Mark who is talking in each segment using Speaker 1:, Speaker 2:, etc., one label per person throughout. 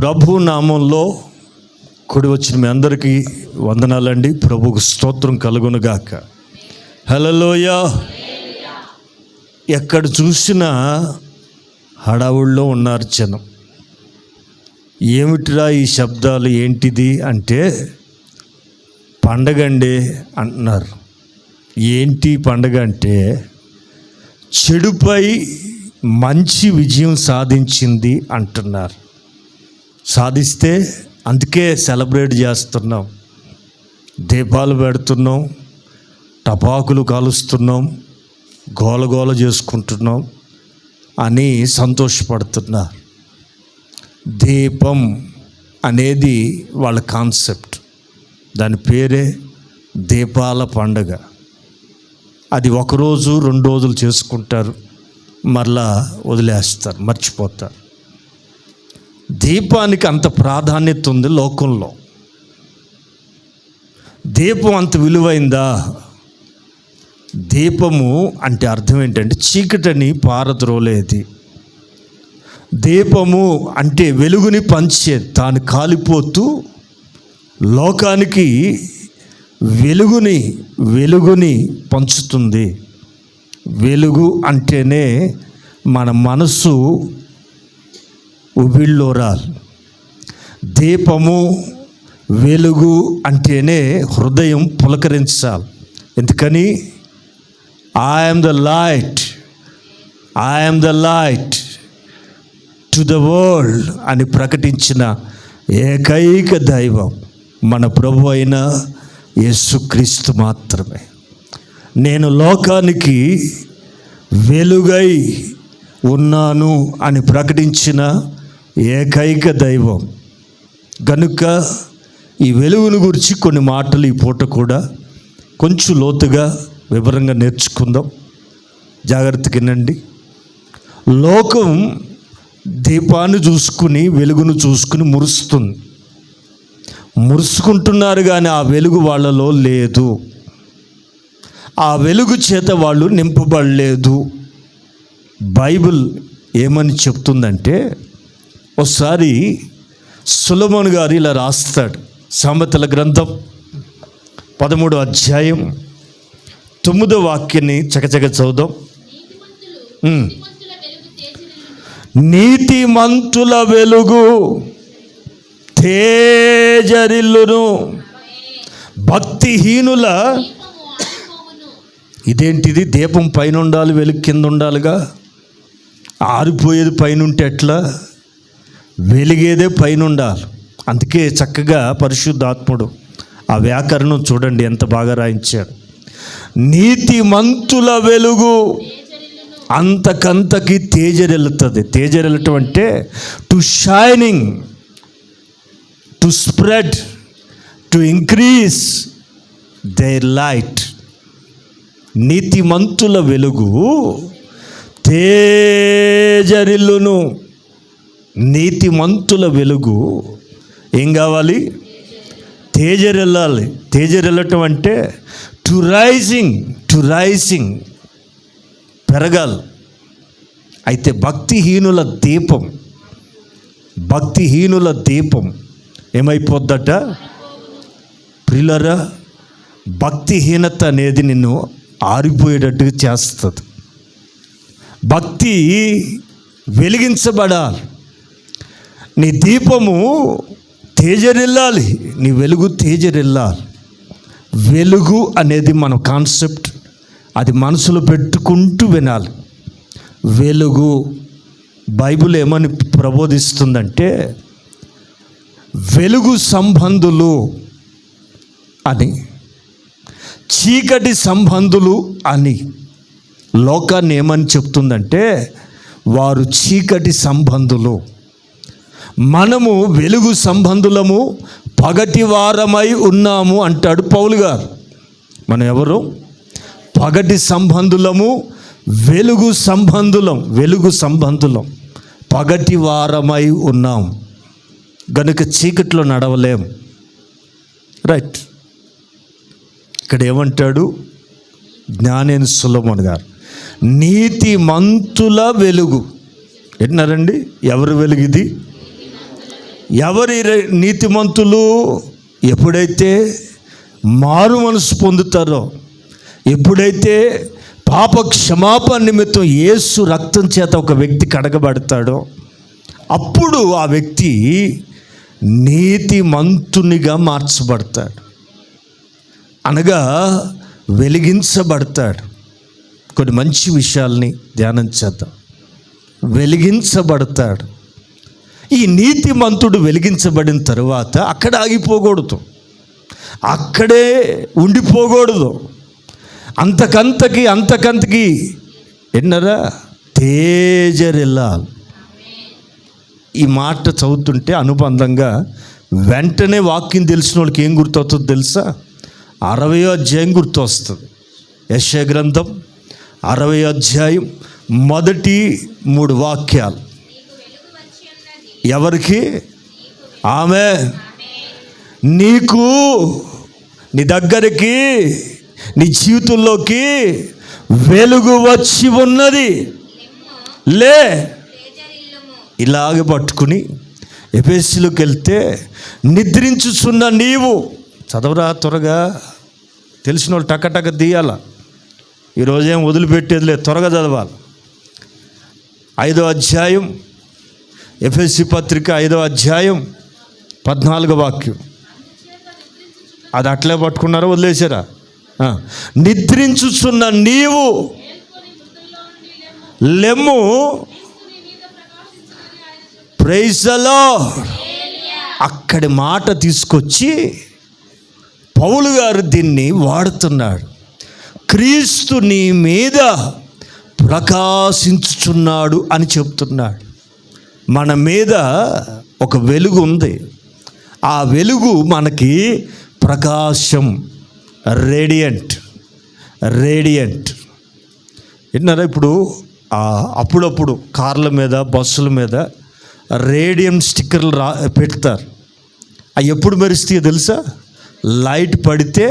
Speaker 1: ప్రభు నామంలో కూడి వచ్చిన మీ అందరికీ వందనాలండి. ప్రభుకు స్తోత్రం కలుగునుగాక. హల్లెలూయా. ఎక్కడ చూసినా హడావుల్లో ఉన్నారు జనం. ఏమిటిరా ఈ శబ్దాలు, ఏంటిది అంటే పండగండి అంటున్నారు. ఏంటి పండగ అంటే చెడుపై మంచి విజయం సాధించింది అంటున్నారు. సాధిస్తే అందుకే సెలబ్రేట్ చేస్తున్నాం, దీపాలు పెడుతున్నాం, టపాకులు కాలుస్తున్నాం, గోలగోల చేసుకుంటున్నాం అని సంతోషపడుతున్నారు. దీపం అనేది వాళ్ళ కాన్సెప్ట్, దాని పేరే దీపాల పండగ. అది ఒకరోజు 2 రోజులు చేసుకుంటారు, మరలా వదిలేస్తారు, మర్చిపోతారు. దీపానికి అంత ప్రాధాన్యత ఉంది లోకంలో. దీపం అంత విలువైందా? దీపము అంటే అర్థం ఏంటంటే చీకటిని పారద్రోలేది. దీపము అంటే వెలుగుని పంచేది. తాను కాలిపోతూ లోకానికి వెలుగుని పంచుతుంది. వెలుగు అంటేనే మన మనసు ఉవ్విళ్ళూరాలి. దీపము వెలుగు అంటేనే హృదయం పులకరించాలి. ఎందుకని? I'm the light to the world అని ప్రకటించిన ఏకైక దైవం మన ప్రభు అయిన యేసుక్రీస్తు మాత్రమే. నేను లోకానికి వెలుగై ఉన్నాను అని ప్రకటించిన ఏకైక దైవం. గనుక ఈ వెలుగును గురించి కొన్ని మాటలు ఈ పూట కూడా కొంచెం లోతుగా వివరంగా నేర్చుకుందాం. జాగ్రత్తగా వినండి. లోకం దీపాన్ని చూసుకుని, వెలుగును చూసుకుని మురుసుకుంటున్నారు, కానీ ఆ వెలుగు వాళ్ళలో లేదు. ఆ వెలుగు చేత వాళ్ళు నింపబడలేదు. బైబిల్ ఏమని చెప్తుందంటే, ఒకసారి సొలొమోను గారు ఇలా రాస్తాడు. సామెతల గ్రంథం 13వ అధ్యాయం 9వ వాక్యాన్ని చకచక చదువుదాం. నీతిమంతుల వెలుగు తేజరిల్లును, భక్తిహీనుల. ఇదేంటిది? దీపం పైన ఉండాలి, వెలుగు కింద ఉండాలిగా. ఆరిపోయేది పైన ఉంటే ఎట్లా? వెలిగేదే పైన ఉండాలి. అందుకే చక్కగా పరిశుద్ధాత్ముడు ఆ వ్యాకరణం చూడండి ఎంత బాగా రాయించాడు. నీతిమంతుల వెలుగు అంతకంతకి తేజరెల్లుతుంది. తేజరెల్లటం అంటే to shining, to spread, to increase their light. నీతిమంతుల వెలుగు తేజరిల్లును. నీతిమంతుల వెలుగు ఏం కావాలి? తేజరెల్లాలి. తేజరెల్లటం అంటే టు రైజింగ్ పెరగాలి. అయితే భక్తిహీనుల దీపం ఏమైపోద్దట? ప్రియులారా, భక్తిహీనత అనేది నిన్ను ఆరిపోయేటట్టుగా చేస్తుంది. భక్తి వెలిగించబడాలి. నీ దీపము తేజరిల్లాలి, నీ వెలుగు తేజరిల్లాలి. వెలుగు అనేది మన కాన్సెప్ట్, అది మనసులో పెట్టుకుంటూ వినాలి. వెలుగు బైబిల్ ఏమని ప్రబోధిస్తుందంటే వెలుగు సంబంధులు అని, చీకటి సంబంధులు అని. లోకాన్ని ఏమని చెప్తుందంటే వారు చీకటి సంబంధులు, మనము వెలుగు సంబంధులము, పగటి వారమై ఉన్నాము అంటాడు పౌలు గారు. మనం ఎవరు? పగటి సంబంధులము, వెలుగు సంబంధులం, పగటి వారమై ఉన్నాం. గనుక చీకట్లో నడవలేం. రైట్. ఇక్కడ ఏమంటాడు జ్ఞానేని సొలొమోను గారు? నీతిమంతుల వెలుగు. ఏంటన్నారండి? ఎవరి వెలుగు ఇది? ఎవరి నీతిమంతులు ఎప్పుడైతే మారు మనసు పొందుతారో, ఎప్పుడైతే పాప క్షమాపణ నిమిత్తం యేసు రక్తం చేత ఒక వ్యక్తి కడగబడతాడో, అప్పుడు ఆ వ్యక్తి నీతిమంతునిగా మార్చబడతాడు, అనగా వెలిగించబడతాడు. కొన్ని మంచి విషయాల్ని ధ్యానం చేద్దాం. వెలిగించబడతాడు. ఈ నీతిమంతుడు వెలిగించబడిన తరువాత అక్కడ ఆగిపోకూడదు, అక్కడే ఉండిపోకూడదు. అంతకంతకి ఎన్నరా తేజరిల్లాలి. ఈ మాట చదువుతుంటే అనుబంధంగా వెంటనే వాక్యం తెలిసిన వాళ్ళకి ఏం గుర్తవుతుందో తెలుసా? 60వ అధ్యాయం గుర్తు వస్తుంది. యెషయా గ్రంథం 60వ అధ్యాయం మొదటి 3 వాక్యాలు. ఎవరికి? ఆమె నీకు, నీ దగ్గరికి, నీ జీవితంలోకి వెలుగు వచ్చి ఉన్నది. లే, ఇలాగ పట్టుకుని ఎఫెసీలోకి వెళ్తే, నిద్రించుచున్న నీవు, చదవరా త్వరగా, తెలిసిన వాళ్ళు టక తీయాల. ఈరోజేం వదిలిపెట్టేది లేదు, త్వరగా చదవాలి. 5వ అధ్యాయం, ఎఫెసీ పత్రిక 5వ అధ్యాయం 14వ వాక్యం. అది అట్లే పట్టుకున్నారా, వదిలేసారా? నిద్రించుచున్న నీవు లెమ్ము, ప్రైజ్ ది లార్డ్. అక్కడి మాట తీసుకొచ్చి పౌలు గారు దీన్ని వాడుతున్నాడు. క్రీస్తు నీ మీద ప్రకాశించుచున్నాడు అని చెప్తున్నాడు. మన మీద ఒక వెలుగు ఉంది. ఆ వెలుగు మనకి ప్రకాశం, రేడియంట్. విన్నారా? ఇప్పుడు అప్పుడప్పుడు కార్ల మీద, బస్సుల మీద రేడియం స్టిక్కర్లు పెడతారు. అవి ఎప్పుడు మెరుస్తాయో తెలుసా? లైట్ పడితే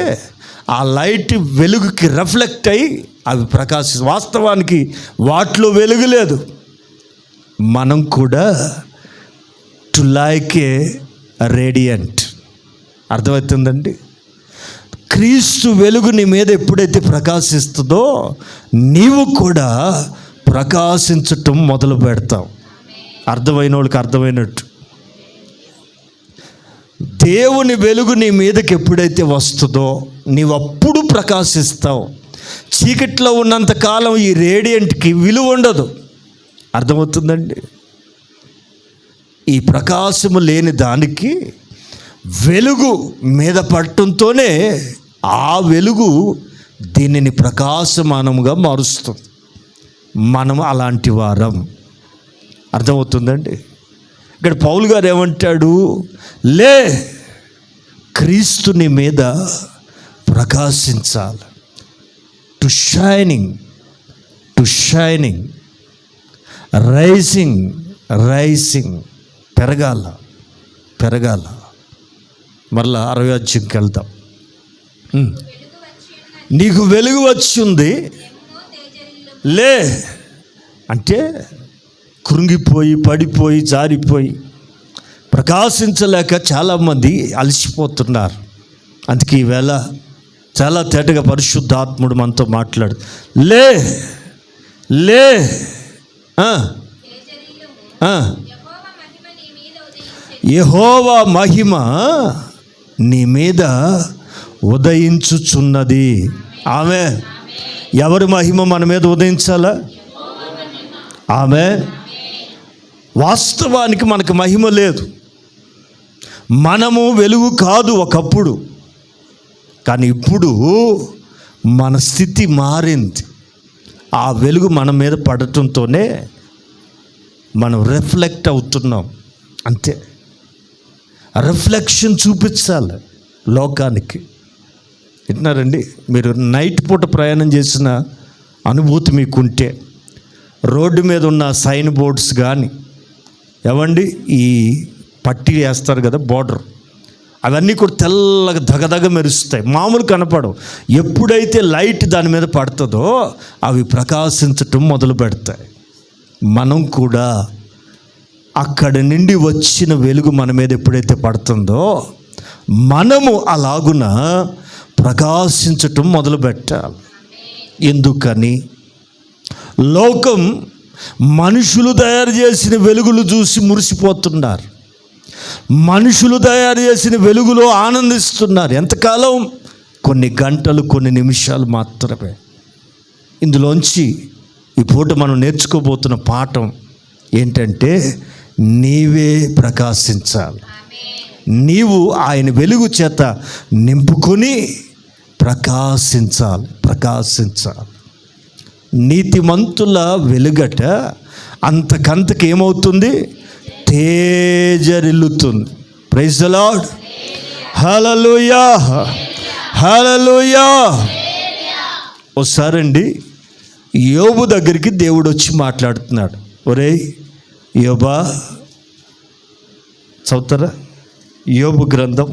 Speaker 1: ఆ లైట్ వెలుగుకి రిఫ్లెక్ట్ అయ్యి అవి ప్రకాశిస్తాయి. వాస్తవానికి వాటిలో వెలుగు లేదు. మనం కూడా టు లైక్ ఏ రేడియంట్. అర్థమవుతుందండి? క్రీస్తు వెలుగు నీ మీద ఎప్పుడైతే ప్రకాశిస్తుందో నీవు కూడా ప్రకాశించటం మొదలు పెడతావు. అర్థమైన వాళ్ళకి అర్థమైనట్టు. దేవుని వెలుగు నీ మీదకి ఎప్పుడైతే వస్తుందో నీవు అప్పుడు ప్రకాశిస్తావు. చీకట్లో ఉన్నంతకాలం ఈ రేడియంట్కి విలువ ఉండదు. అర్థమవుతుందండి? ఈ ప్రకాశము లేని దానికి వెలుగు మీద పడటంతోనే ఆ వెలుగు దీనిని ప్రకాశమానముగా మారుస్తుంది. మనం అలాంటి వారం. అర్థమవుతుందండి? ఇక్కడ పౌలు గారు ఏమంటాడు? లే, క్రీస్తుని మీద ప్రకాశించాలి. టు షైనింగ్, రైసింగ్, పెరగాల. మరలా 60వ అధ్యాయంకి వెళ్దాం. నీకు వెలుగు వచ్చింది. లే అంటే కృంగిపోయి, పడిపోయి, జారిపోయి ప్రకాశించలేక చాలామంది అలసిపోతున్నారు. అందుకే ఈవేళ చాలా తేటగా పరిశుద్ధాత్ముడు మనతో మాట్లాడు. లే, యెహోవా మహిమ నీ మీద ఉదయించుచున్నది. ఆమె ఎవరి మహిమ మన మీద ఉదయించాలా? ఆమె. వాస్తవానికి మనకు మహిమ లేదు. మనము వెలుగు కాదు ఒకప్పుడు, కానీ ఇప్పుడు మన స్థితి మారింది. ఆ వెలుగు మన మీద పడటంతోనే మనం రిఫ్లెక్ట్ అవుతున్నాం. అంతే. రిఫ్లెక్షన్ చూపించాలి లోకానికి. వింటున్నారండి? మీరు నైట్ పూట ప్రయాణం చేసిన అనుభూతి మీకుంటే, రోడ్డు మీద ఉన్న సైన్ బోర్డ్స్ కానీ, ఏమండి ఈ పట్టి వేస్తారు కదా బోర్డర్, అవన్నీ కూడా తెల్లగా దగదగ మెరుస్తాయి. మామూలు కనపడవు. ఎప్పుడైతే లైట్ దాని మీద పడుతుందో అవి ప్రకాశించటం మొదలు పెడతాయి. మనం కూడా అక్కడి నుండి వచ్చిన వెలుగు మన మీద ఎప్పుడైతే పడుతుందో మనము అలాగున ప్రకాశించటం మొదలు పెట్టాలి. ఎందుకని? లోకం మనుషులు తయారు చేసిన వెలుగులు చూసి మురిసిపోతున్నారు. మనుషులు తయారు చేసిన వెలుగులో ఆనందిస్తున్నారు. ఎంతకాలం? కొన్ని గంటలు, కొన్ని నిమిషాలు మాత్రమే. ఇందులోంచి ఈ పూట మనం నేర్చుకోబోతున్న పాఠం ఏంటంటే, నీవే ప్రకాశించాలి. నీవు ఆయన వెలుగు చేత నింపుకొని ప్రకాశించాలి. నీతిమంతుల వెలుగట అంతకంతకు ఏమవుతుంది? తేజరిల్లుతుంది. Praise the Lord. Hallelujah, hallelujah. ఒకసారండి యోబు దగ్గరికి దేవుడు వచ్చి మాట్లాడుతున్నాడు. ఒరేయ్ యోబా, చదువుతారా? యోబు గ్రంథం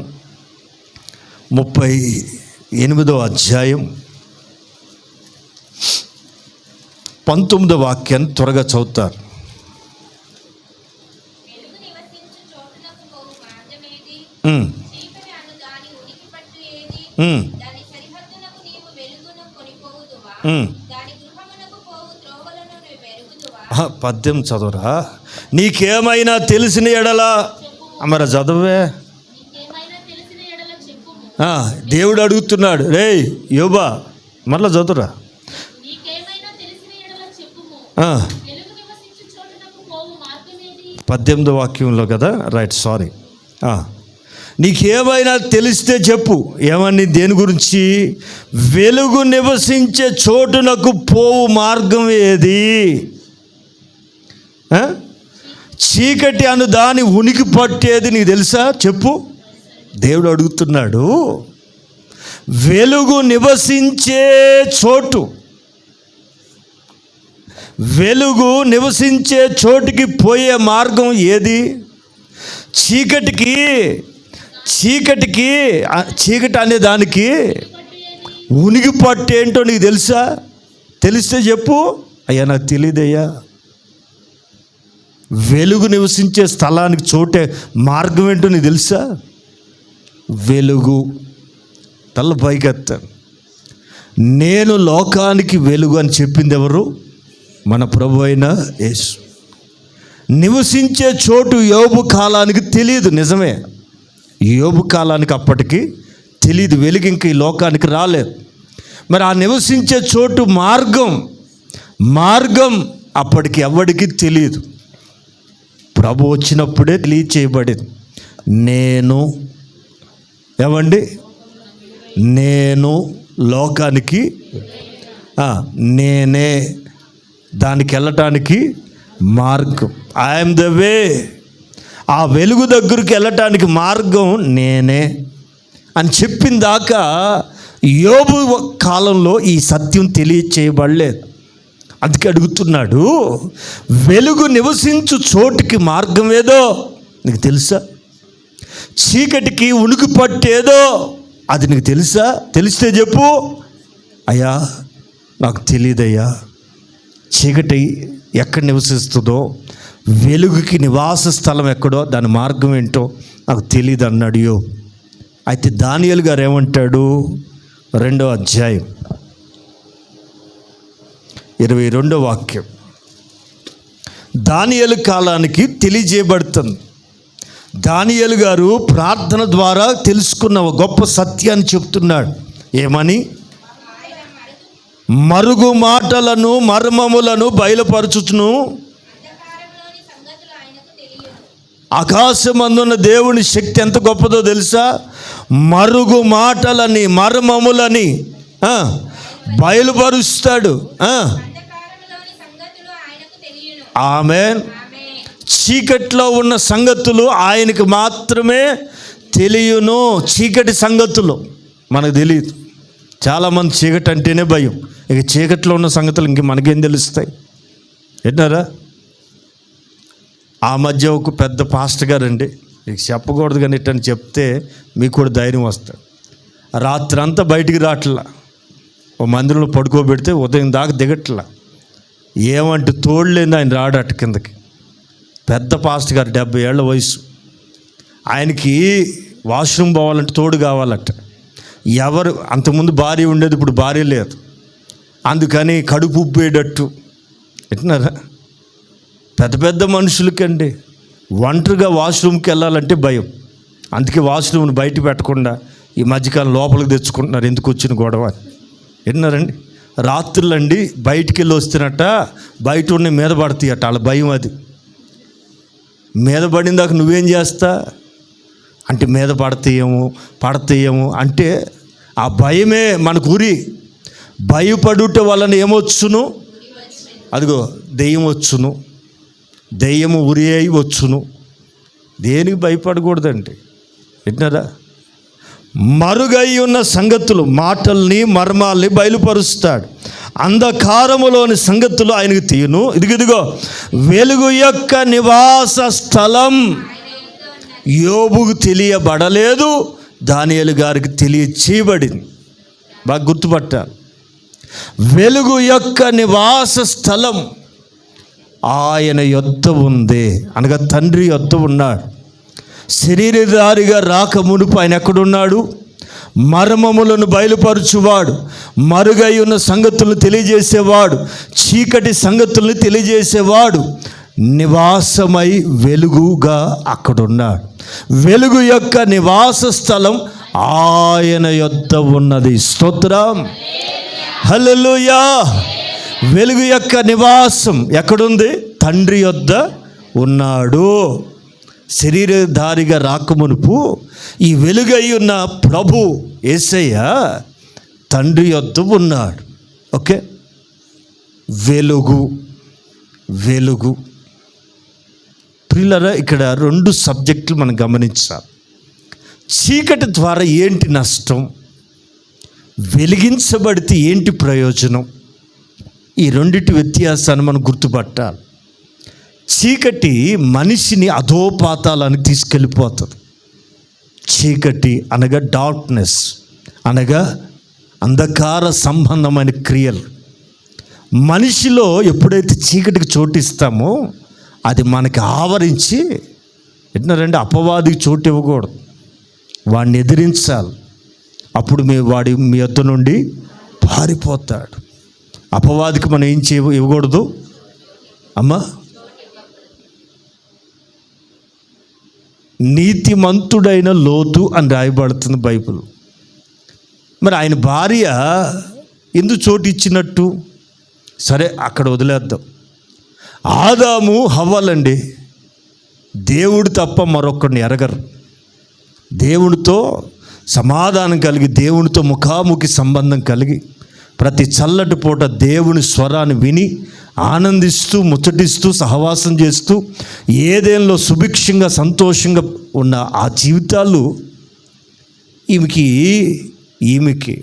Speaker 1: 38వ అధ్యాయం 19వ వాక్యాన్ని త్వరగా చదువుతారు. పద్యం చదువురా. నీకేమైనా తెలిసిన ఎడలా మరి చదువే. దేవుడు అడుగుతున్నాడు, రేయ్ యోబా, మరలా చదువురా. 18వ వాక్యంలో కదా, రైట్, సారీ. నీకేమైనా తెలిస్తే చెప్పు. ఏమని? దేని గురించి? వెలుగు నివసించే చోటునకు పోవు మార్గం ఏది? చీకటి అను దాని ఉనికి పట్టేది నీకు తెలుసా? చెప్పు. దేవుడు అడుగుతున్నాడు. వెలుగు నివసించే చోటు, వెలుగు నివసించే చోటుకి పోయే మార్గం ఏది? చీకటి అనే దానికి ఉనికి పట్టు ఏంటో నీకు తెలుసా? తెలిస్తే చెప్పు. అయ్యా నాకు తెలియదయ్యా. వెలుగు నివసించే స్థలానికి చోటే మార్గం ఏంటో నీకు తెలుసా? వెలుగు. తల పైకెత్తాను. నేను లోకానికి వెలుగు అని చెప్పింది ఎవరు? మన ప్రభు అయిన యేసు. నివసించే చోటు యోబు కాలానికి తెలియదు. నిజమే, యోబు కాలానికి అప్పటికి తెలియదు. వెలుగు ఇంక ఈ లోకానికి రాలేదు. మరి ఆ నివసించే చోటు మార్గం అప్పటికి ఎవరికి తెలియదు. ప్రభు వచ్చినప్పుడే తెలియచేయబడింది. నేను లోకానికి, నేనే దానికి వెళ్ళటానికి మార్గం. I'm the way. ఆ వెలుగు దగ్గరికి వెళ్ళటానికి మార్గం నేనే అని చెప్పిన దాకా యోబు కాలంలో ఈ సత్యం తెలియచేయబడలేదు. అందుకే అడుగుతున్నాడు, వెలుగు నివసించు చోటుకి మార్గం ఏదో నీకు తెలుసా? చీకటికి ఉనికి పట్టేదో అది నీకు తెలుసా? తెలిస్తే చెప్పు. అయ్యా నాకు తెలియదయ్యా. చీకటి ఎక్కడ నివసిస్తుందో, వెలుగుకి నివాస స్థలం ఎక్కడో, దాని మార్గం ఏంటో నాకు తెలియదు అన్నాడు యోబు. అయితే దానియేలు గారు ఏమంటాడు? 2వ అధ్యాయం 22వ వాక్యం. దానియేలు కాలానికి తెలియజేయబడుతుంది. దానియేలు గారు ప్రార్థన ద్వారా తెలుసుకున్న గొప్ప సత్యాన్ని చెప్తున్నాడు. ఏమని? మరుగు మాటలను మర్మములను బయలుపరచుచును. ఆకాశమందున్న దేవుని శక్తి ఎంత గొప్పదో తెలుసా? మరుగు మాటలని మర్మములని బయలుపరుస్తాడు. ఆమేన్. చీకట్లో ఉన్న సంగతులు ఆయనకు మాత్రమే తెలియను. చీకటి సంగతులు మనకు తెలియదు. చాలామంది చీకటి అంటేనే భయం. ఇక చీకట్లో ఉన్న సంగతులు ఇంక మనకేం తెలుస్తాయి? విన్నారా? ఆ మధ్య ఒక పెద్ద పాస్టర్ గారండి, ఇక చెప్పకూడదు కానీ ఇట్టని చెప్తే మీకు కూడా ధైర్యం వస్తుంది. రాత్రి అంతా బయటికి రావట్లా, ఓ మందిరంలో పడుకోబెడితే ఉదయం దాకా దిగట్లా. ఏమంటే తోడులేంది ఆయన రాడట కిందకి. పెద్ద పాస్టర్ గారు 70 ఏళ్ల వయసు. ఆయనకి వాష్రూమ్ పోవాలంటే తోడు కావాలట. ఎవరు అంతకుముందు భార్య ఉండేది, ఇప్పుడు భార్య లేదు. అందుకని కడుపు ఉబ్బేటట్టు ఎట్టినారా. పెద్ద పెద్ద మనుషులకండి ఒంటరిగా వాష్రూమ్కి వెళ్ళాలంటే భయం. అందుకే వాష్రూమ్ని బయట పెట్టకుండా ఈ మధ్యకాలం లోపలికి తెచ్చుకుంటున్నారు. ఎందుకు వచ్చిన గొడవ విన్నారండి. రాత్రులండి బయటికి వెళ్ళి వస్తున్నట్ట బయట ఉన్న మీద పడతాయి అట. వాళ్ళ భయం అది. మీద పడిందాక నువ్వేం చేస్తా అంటే మీద పడతాయేమో అంటే ఆ భయమే మనకు ఉరి. భయపడుట వలన ఏమొచ్చును, అదిగో దెయ్యం వచ్చును, దెయ్యము ఉరి అయి వచ్చును. దేనికి భయపడకూడదండి విన్నారా. మరుగై ఉన్న సంగతులు, మాటల్ని మర్మాల్ని బయలుపరుస్తాడు. అంధకారములోని సంగతులు ఆయనకు తీయును. ఇదిగో వెలుగు యొక్క నివాస స్థలం యోబుకు తెలియబడలేదు, దానియేలు గారికి తెలియచేయబడింది. బాగా గుర్తుపట్టాలి. వెలుగు యొక్క నివాస స్థలం ఆయన యొద్ద ఉంది అనగా తండ్రి యొద్ద ఉన్నాడు. శరీరధారిగా రాక మునుపు ఆయన ఎక్కడున్నాడు? మర్మములను బయలుపరచువాడు, మరుగై ఉన్న సంగతులను తెలియజేసేవాడు, చీకటి సంగతులను తెలియజేసేవాడు నివాసమై వెలుగుగా అక్కడున్నాడు. వెలుగు యొక్క నివాస స్థలం ఆయన యొద్ద ఉన్నది. స్తోత్రం, హల్లెలూయా. వెలుగు యొక్క నివాసం ఎక్కడుంది? తండ్రి యొద్ద ఉన్నాడు. శరీరధారిగా రాకమునుపు ఈ వెలుగై ఉన్న ప్రభు యేసయ్య తండ్రి యొద్ద ఉన్నాడు. ఓకే, వెలుగు ప్రియులారా, ఇక్కడ 2 సబ్జెక్టులు మనం గమనించాలి. చీకటి ద్వారా ఏంటి నష్టం, వెలిగించబడితే ఏంటి ప్రయోజనం, ఈ రెండిటి వ్యత్యాసాన్ని మనం గుర్తుపట్టాలి. చీకటి మనిషిని అధోపాతాలకు తీసుకెళ్ళిపోతుంది. చీకటి అనగా డార్క్నెస్, అనగా అంధకార సంబంధమైన క్రియలు. మనిషిలో ఎప్పుడైతే చీకటికి చోటిస్తామో అది మనకి ఆవరించి ఎట్నారంటే అపవాదికి చోటు ఇవ్వకూడదు, వాడిని ఎదిరించాలి. అప్పుడు మీ యొద్ద నుండి పారిపోతాడు. అపవాదికి మనం ఏం ఇవ్వకూడదు అమ్మా. నీతిమంతుడైన లోతు అని రాయబడుతుంది బైబిల్. మరి ఆయన భార్య ఎందుకు చోటు ఇచ్చినట్టు? సరే అక్కడ వదిలేద్దాం. ఆదాము హవ్వలండి దేవుడు తప్ప మరొకరిని ఎరగరు. దేవుడితో సమాధానం కలిగి, దేవునితో ముఖాముఖి సంబంధం కలిగి, ప్రతి చల్లటి పూట దేవుని స్వరాన్ని విని ఆనందిస్తూ ముచ్చటిస్తూ సహవాసం చేస్తూ ఏదేంలో సుభిక్షంగా సంతోషంగా ఉన్న ఆ జీవితాలు ఈమెకి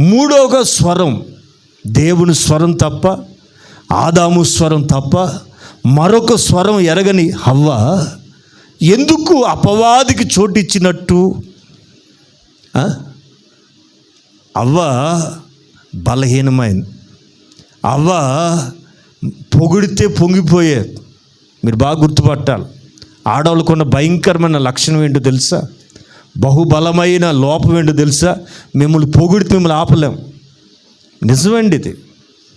Speaker 1: మూడవ స్వరం, దేవుని స్వరం తప్ప, ఆదాము స్వరం తప్ప మరొక స్వరం ఎరగని హవ్వ ఎందుకు అపవాదికి చోటిచ్చినట్టు? అవ్వ బలహీనమైంది. అవ్వ పొగిడితే పొంగిపోయేది. మీరు బాగా గుర్తుపట్టాలి. ఆడవాళ్ళకున్న భయంకరమైన లక్షణం ఏంటో తెలుసా? బహుబలమైన లోపం ఏంటో తెలుసా? మిమ్మల్ని పొగిడితే మిమ్మల్ని ఆపలేం. నిజమండి ఇది.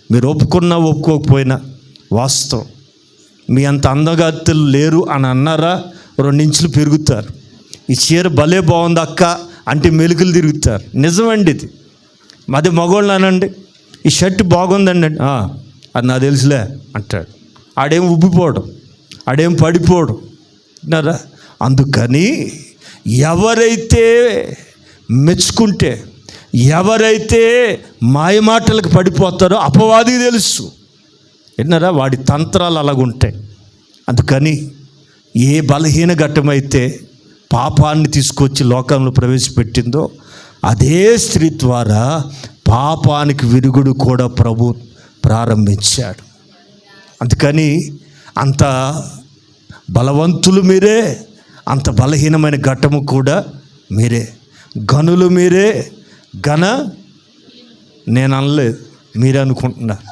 Speaker 1: మీరు ఒప్పుకున్నా ఒప్పుకోకపోయినా వాస్తవం. మీ అంత అందగత్తెలు లేరు అని అన్నారా 2 ఇంచులు పెరుగుతారు. ఈ చీర భలే బాగుంది అక్క అంటే మెలుకులు తిరుగుతారు. నిజమండి ఇది. అదే మగవాళ్ళు అనండి, ఈ షర్ట్ బాగుందండి, అది నాకు తెలుసులే అంటాడు. ఆడేం ఉబ్బిపోవడం, ఆడేం పడిపోవడం విన్నారా. అందుకని ఎవరైతే మెచ్చుకుంటే, ఎవరైతే మాయమాటలకు పడిపోతారో అపవాదికి తెలుసు విన్నారా, వాడి తంత్రాలు అలాగుంటాయి. అందుకని ఏ బలహీన ఘట్టమైతే పాపాన్ని తీసుకొచ్చి లోకంలో ప్రవేశపెట్టిందో అదే స్త్రీ ద్వారా పాపానికి విరుగుడు కూడా ప్రభు ప్రారంభించాడు. అందుకని అంత బలవంతులు మీరే, అంత బలహీనమైన ఘట్టము కూడా మీరే, గనులు మీరే, నేను అనలేదు, మీరే అనుకుంటున్నారు.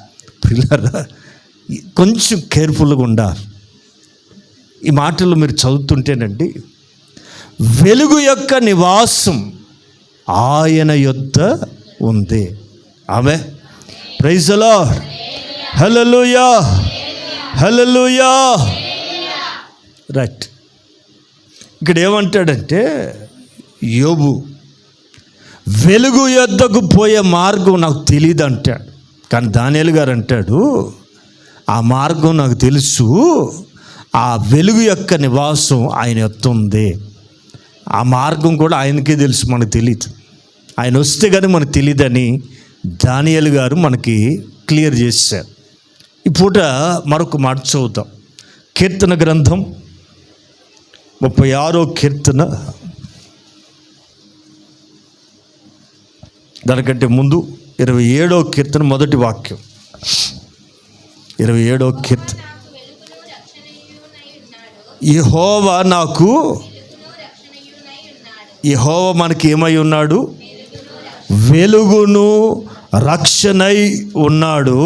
Speaker 1: పిల్లరా కొంచెం కేర్ఫుల్గా ఉండాలి. ఈ మాటలు మీరు చదువుతుంటేనండి, వెలుగు యొక్క నివాసం ఆయన యొద్ద ఉంది. ఆమె praise the Lord. Hallelujah, hallelujah. Right. ఇక్కడ ఏమంటాడంటే యోబు, వెలుగు యొద్దకు పోయే మార్గం నాకు తెలియదు అంటాడు. కానీ దానియేలు గారు అంటాడు, ఆ మార్గం నాకు తెలుసు, ఆ వెలుగు యొక్క నివాసం ఆయన యొద్ద ఉంది. ఆ మార్గం కూడా ఆయనకే తెలుసు, మనకు తెలియదు. ఆయన వస్తే కానీ మనకు తెలియదని దానియేలు గారు మనకి క్లియర్ చేశారు. ఈ పూట మరొక మాట చదువుతాం. కీర్తన గ్రంథం 36వ కీర్తన, దానికంటే ముందు 27వ కీర్తన మొదటి వాక్యం. 27వ కీర్తన. యెహోవా నాకు, యెహోవా మనకి ఏమై ఉన్నాడు? వెలుగును రక్షణై ఉన్నాడు.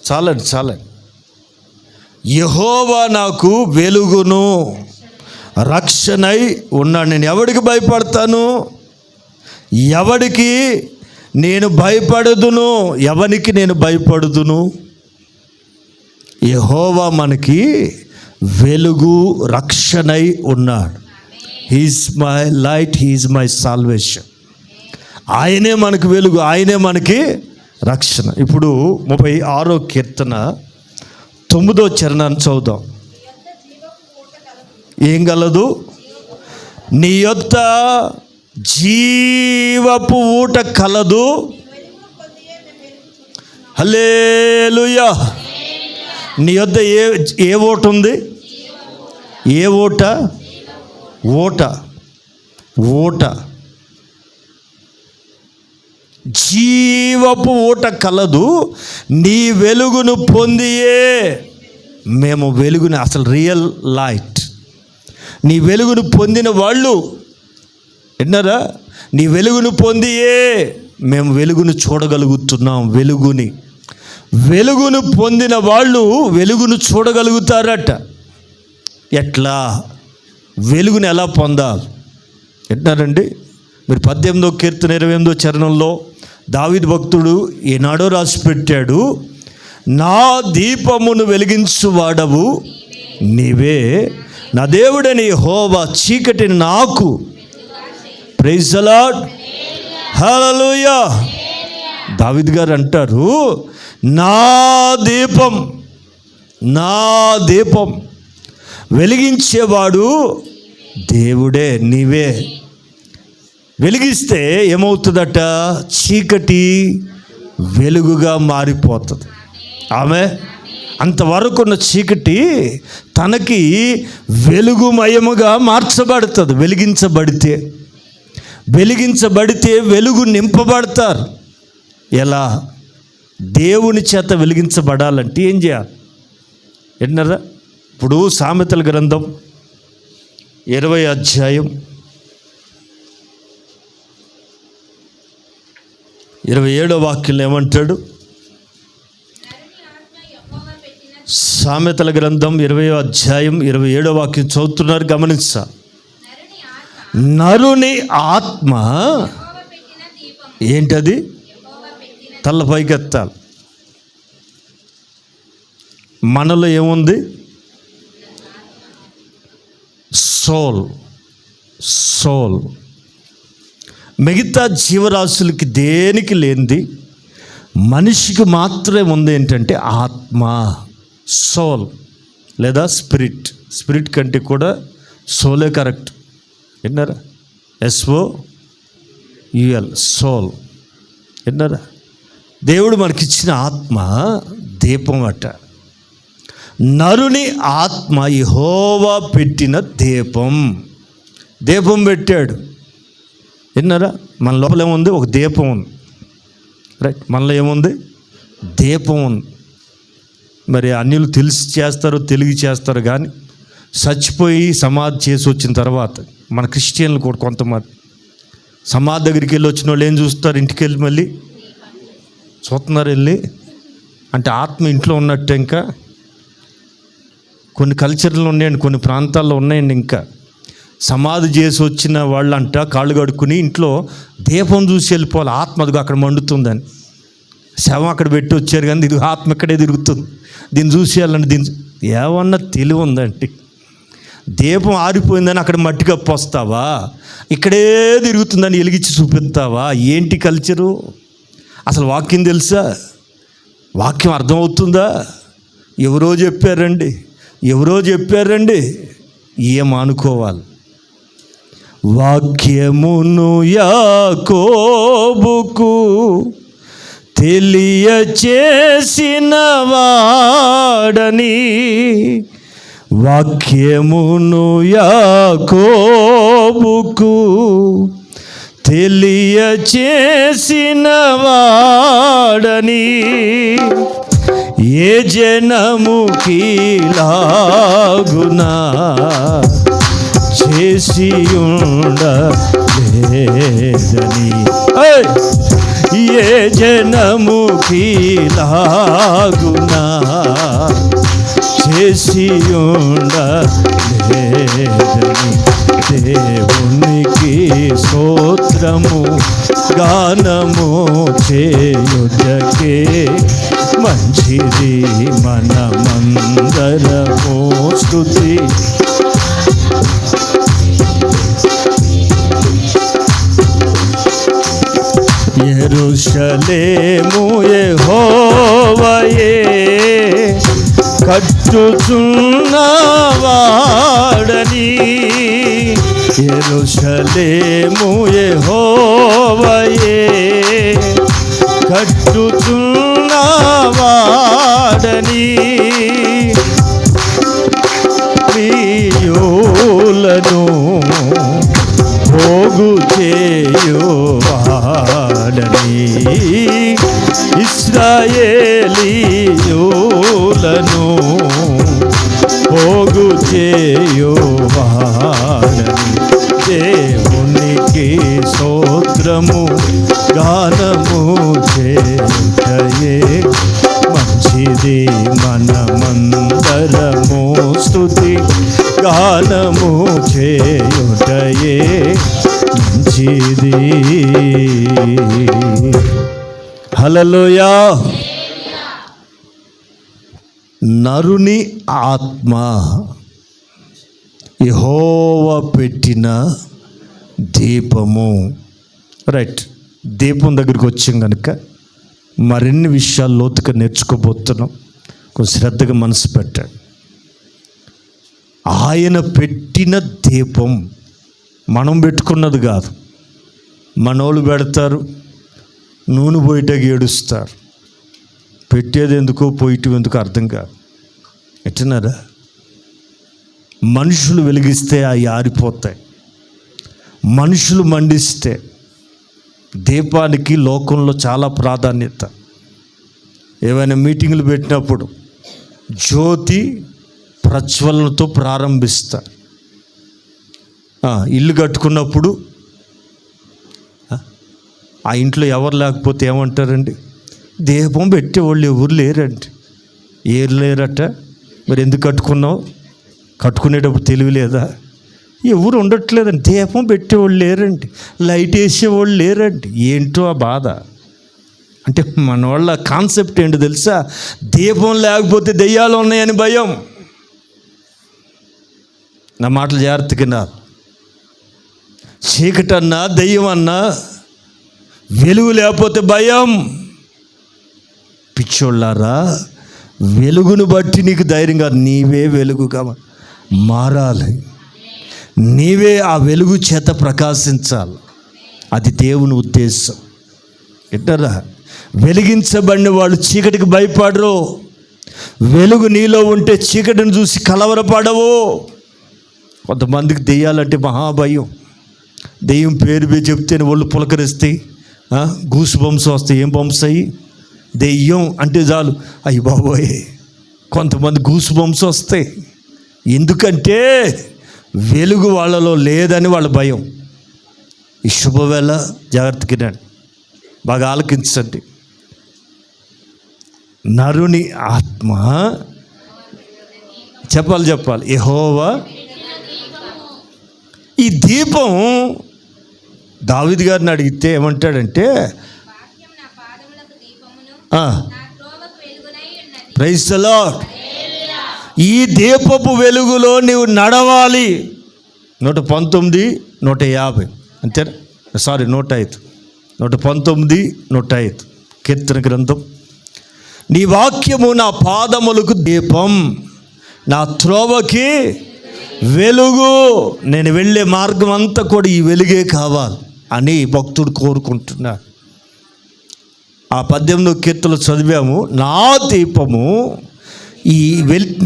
Speaker 1: చాలండి. యెహోవా నాకు వెలుగును రక్షణై ఉన్నాడు. నేను ఎవడికి భయపడతాను? ఎవడికి నేను భయపడదును? ఎవరికి నేను భయపడుదును? యెహోవా మనకి వెలుగు రక్షణై ఉన్నాడు. He's my light, he's my salvation. ఆయనే మనకు వెలుగు, ఆయనే మనకి రక్షణ. ఇప్పుడు 36వ కీర్తన 9వ చరణాన్ని చదువుదాం. ఏం గలదు? నీ యొద్ద జీవపు ఊట కలదు. హల్లెలూయా. నీ యొద్ద ఏ ఓట ఉంది? ఏ ఓట? ఓట జీవపు ఊట కలదు. నీ వెలుగును పొందియే మేము వెలుగుని, అసలు రియల్ లైట్, నీ వెలుగును పొందిన వాళ్ళు విన్నారా? నీ వెలుగును పొందియే మేము వెలుగును చూడగలుగుతున్నాం. వెలుగును పొందిన వాళ్ళు వెలుగును చూడగలుగుతారట. ఎట్లా? వెలుగుని ఎలా పొందాలి విన్నారండి? మీరు 18వ కీర్తన 28వ చరణంలో దావీదు భక్తుడు ఏనాడో రాసి పెట్టాడు, నా దీపమును వెలిగించువాడవు నీవే, నా దేవుడని యెహోవా చీకటిని నాకు. ప్రైజ్ ది లార్డ్, హల్లెలూయా. దావీదు గారు అంటారు, నా దీపం వెలిగించేవాడు దేవుడే, నీవే. వెలిగిస్తే ఏమవుతుందట? చీకటి వెలుగుగా మారిపోతుంది. ఆమె అంతవరకున్న చీకటి తనకి వెలుగుమయముగా మార్చబడుతుంది. వెలిగించబడితే వెలుగు నింపబడతారు. ఎలా? దేవుని చేత వెలిగించబడాలంటే ఏం చేయాలి విన్నారా? ఇప్పుడు సామెతల గ్రంథం 20వ అధ్యాయం 27వ వాక్యంలో ఏమంటాడు? సామెతల గ్రంథం 20వ అధ్యాయం 27వ వాక్యం చదువుతున్నారు, గమనించా. నరుని ఆత్మ ఏంటది? తల పైకెత్తాలి. మనలో ఏముంది? సోల్. మిగతా జీవరాశులకి దేనికి లేనిది మనిషికి మాత్రమే ఉంది. ఏంటంటే ఆత్మ, సోల్ లేదా స్పిరిట్ కంటే కూడా సోలే కరెక్ట్. విన్నారా? SOUL, soul. విన్నారా? దేవుడు మనకిచ్చిన ఆత్మ దీపం అట. నరుని ఆత్మ యెహోవా పెట్టిన దీపం పెట్టాడు. విన్నారా? మన లోపల ఏముంది? ఒక దీపం ఉంది. రైట్, మనలో ఏముంది? దీపం ఉంది. మరి అన్యులు తెలిసి చేస్తారు, తెలివి చేస్తారు, కానీ చచ్చిపోయి సమాధి చేసి వచ్చిన తర్వాత మన క్రిస్టియన్లు కూడా కొంతమంది సమాధి దగ్గరికి వెళ్ళి వచ్చిన వాళ్ళు ఏం చూస్తారు? ఇంటికి వెళ్ళి మళ్ళీ చూస్తున్నారు వెళ్ళి అంటే ఆత్మ ఇంట్లో ఉన్నట్టు. ఇంకా కొన్ని కల్చర్లు ఉన్నాయండి, కొన్ని ప్రాంతాల్లో ఉన్నాయండి. ఇంకా సమాధి చేసి వచ్చిన వాళ్ళంట కాళ్ళు కడుక్కుని ఇంట్లో దీపం చూసి వెళ్ళిపోవాలి. ఆత్మ అదిగో అక్కడ మండుతుందని. శవం అక్కడ పెట్టి వచ్చారు కానీ ఇది ఆత్మ ఇక్కడే తిరుగుతుంది. దీన్ని చూసి వెళ్ళండి. దీన్ని ఏమన్నా తెలివి ఉందండి. దీపం ఆరిపోయిందని అక్కడ మట్టి కప్పు వస్తావా? ఇక్కడే తిరుగుతుందని వెలిగించి చూపిస్తావా? ఏంటి కల్చరు? అసలు వాక్యం తెలుసా? వాక్యం అర్థమవుతుందా? ఎవరో చెప్పారండి. ఏమనుకోవాలి? వాక్యమును యాకోబుకు తెలియచేసిన వాడని, వాక్యమును యాకోబుకు తెలియచేసిన వాడని, ఏ జనముకి లాగునా చేసి ఉండలేదని, ఏ జనముకి లాగునా చేసి ఉండలేదని, దేవునికి స్తోత్రము గానము చేయుటకే మంచిది మనమందరము స్తుతి. యెరూషలేము యెహోవాయే కట్టుచున్నవాడని, యెరూషలేము యెహోవాయే కట్టుచున్నవాడని, ప్రియులను పోగు చేయువాడని, ఇశ్రాయేలీయులను పోగు చేయువాడని, దేవునికి స్తోత్రము గానము చేయుటయే మంచిది మనమందరము స్తుతి గానము చేయుటయే మంచిది. హల్లెలూయా. నరుని ఆత్మ యెహోవా పెట్టిన దీపము. రైట్, దీపం దగ్గరికి వచ్చాం కనుక మరిన్ని విషయాలు లోతుగా నేర్చుకోబోతున్నాం. కొంచెం శ్రద్ధగా మనసు పెట్టండి. ఆయన పెట్టిన దీపం మనం పెట్టుకున్నది కాదు. మనోళ్ళు పెడతారు, నూనె పోయిటకి ఏడుస్తారు. పెట్టేది ఎందుకో పోయిటం ఎందుకో అర్థం కాదు. ఎట్టున్నారా? మనుషులు వెలిగిస్తే అవి ఆరిపోతాయి. మనుషులు మండిస్తే. దీపానికి లోకంలో చాలా ప్రాధాన్యత. ఏవైనా మీటింగులు పెట్టినప్పుడు జ్యోతి ప్రజ్వలనతో ప్రారంభిస్తారు. ఇల్లు కట్టుకున్నప్పుడు ఆ ఇంట్లో ఎవరు లేకపోతే ఏమంటారండి? దీపం పెట్టేవాళ్ళు ఎవరు లేరండి. ఏరు లేరట. మరి ఎందుకు కట్టుకున్నావు? కట్టుకునేటప్పుడు తెలివి లేదా? ఎవరు ఉండట్లేదండి. దీపం పెట్టేవాళ్ళు లేరండి, లైట్ వేసేవాళ్ళు లేరండి. ఏంటో ఆ బాధ. అంటే మన వాళ్ళ కాన్సెప్ట్ ఏంటో తెలుసా? దీపం లేకపోతే దెయ్యాలు ఉన్నాయని భయం. నా మాటలు జాగ్రత్తగా నా చీకటన్నా దెయ్యం అన్నా వెలుగు లేకపోతే భయం. పిచ్చోళ్ళారా, వెలుగును బట్టి నీకు ధైర్యంగా నీవే వెలుగుగా మారాలి. నీవే ఆ వెలుగు చేత ప్రకాశించాలి. అది దేవుని ఉద్దేశం. ఎట్టరా? వెలిగించబడిన వాళ్ళు చీకటికి భయపడరు. వెలుగు నీలో ఉంటే చీకటిని చూసి కలవరపడవు. కొంతమందికి దెయ్యాలంటే మహాభయం. దెయ్యం పేరు చెప్తేనే ఒళ్ళు పులకరిస్తాయి, గూసు బంప్స్ వస్తాయి. ఏం బంప్స్ అయ్యి? దెయ్యం అంటే చాలు అయ్యి బాబోయ్, కొంతమంది గూసు బంప్స్ వస్తాయి. ఎందుకంటే వెలుగు వాళ్ళలో లేదని వాళ్ళ భయం. ఈ శుభవేళ జాగ్రత్తగా బాగా ఆలకించండి. నరుని ఆత్మ చెప్పాలి యెహోవా. ఈ దీపం దావీదు గారిని అడిగితే ఏమంటాడంటే, ప్రైజ్ ది లార్డ్, ఈ దీపపు వెలుగులో నీవు నడవాలి. 119, 150 అంతేనా? 105, 119, 105 కీర్తన గ్రంథం. నీ వాక్యము నా పాదములకు దీపం, నా త్రోవకి వెలుగు. నేను వెళ్ళే మార్గం అంతా కూడా ఈ వెలుగే కావాలి అని భక్తుడు కోరుకుంటున్నాడు. ఆ 18వ కీర్తనలో చదివాము, నా దీపము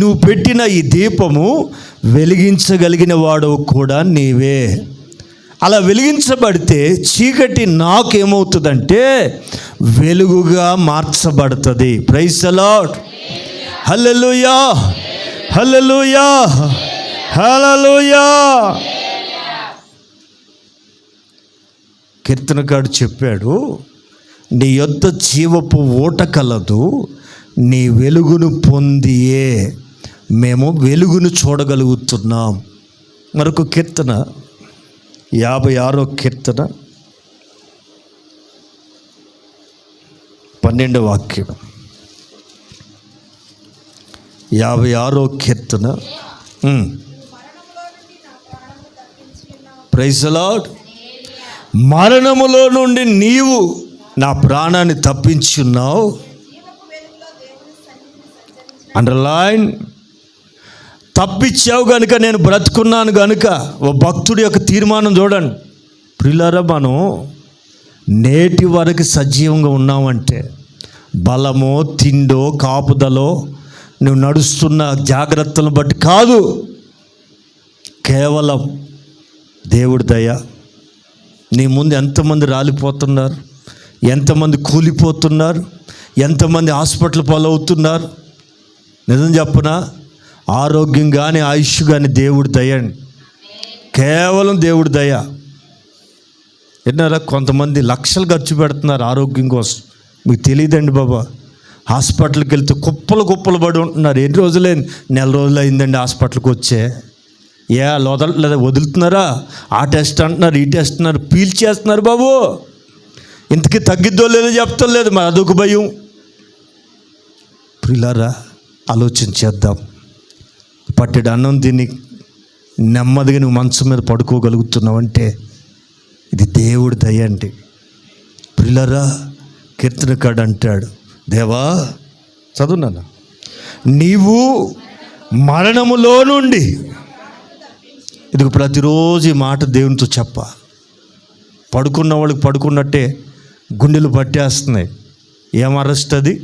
Speaker 1: నువ్వు పెట్టిన ఈ దీపము వెలిగించగలిగిన వాడు కూడా నీవే. అలా వెలిగించబడితే చీకటి నాకేమవుతుందంటే వెలుగుగా మార్చబడుతుంది. ప్రైజ్ ది లార్డ్, హల్లెలూయా, హల్లెలూయా, హల్లెలూయా. కీర్తనకారుడు చెప్పాడు, నీ యొద్ద జీవపు ఊట కలదు, నీ వెలుగును పొందియే మేము వెలుగును చూడగలుగుతున్నాం. మరొక కీర్తన 56వ కీర్తన 12వ వాక్యం. 56వ కీర్తన. Praise the Lord. మరణములో నుండి నీవు నా ప్రాణాన్ని తప్పించున్నావు. అండర్లైన్. తప్పించావు కనుక నేను బ్రతుకున్నాను కనుక. ఓ భక్తుడి యొక్క తీర్మానం చూడండి ప్రియులారా, మనం నేటి వరకు సజీవంగా ఉన్నామంటే బలమో తిండో కాపుదలో నువ్వు నడుస్తున్న జాగ్రత్తలను బట్టి కాదు, కేవలం దేవుడి దయ. నీ ముందు ఎంతమంది రాలిపోతున్నారు, ఎంతమంది కూలిపోతున్నారు, ఎంతమంది హాస్పిటల్ పాలవుతున్నారు. నిజం చెప్పనా, ఆరోగ్యం కానీ ఆయుష్ కానీ దేవుడి దయ, కేవలం దేవుడి దయ. విన్నారా, కొంతమంది లక్షలు ఖర్చు పెడుతున్నారు ఆరోగ్యం కోసం. మీకు తెలియదండి బాబా. హాస్పిటల్కి వెళ్తే కుప్పలు పడి ఉంటున్నారు. ఎన్ని రోజులైంది? నెల రోజులు అయిందండి హాస్పిటల్కి వచ్చే. లేదా వదులుతున్నారా? ఆ టెస్ట్ అంటున్నారు, ఈ టెస్ట్ అంటున్నారు, పీల్చేస్తున్నారు బాబు. ఇంతకీ తగ్గిద్దో లేదో చెప్తాం లేదు, మరి అదొక భయం. ప్రియులారా, ఆలోచన చేద్దాం. పట్టెడు అన్నం తిని నెమ్మదిగా నువ్వు మంచం మీద పడుకోగలుగుతున్నావంటే ఇది దేవుడి దయ అండి. ప్రియులారా, కీర్తనకారుడు అంటాడు, దేవా చదువునా, నీవు మరణములో నుండి. ఇది ప్రతిరోజు ఈ మాట దేవునితో చెప్ప. పడుకున్న వాళ్ళకి పడుకున్నట్టే గుండెలు పట్టేస్తున్నాయి. ఏం అరెస్ట్ అది?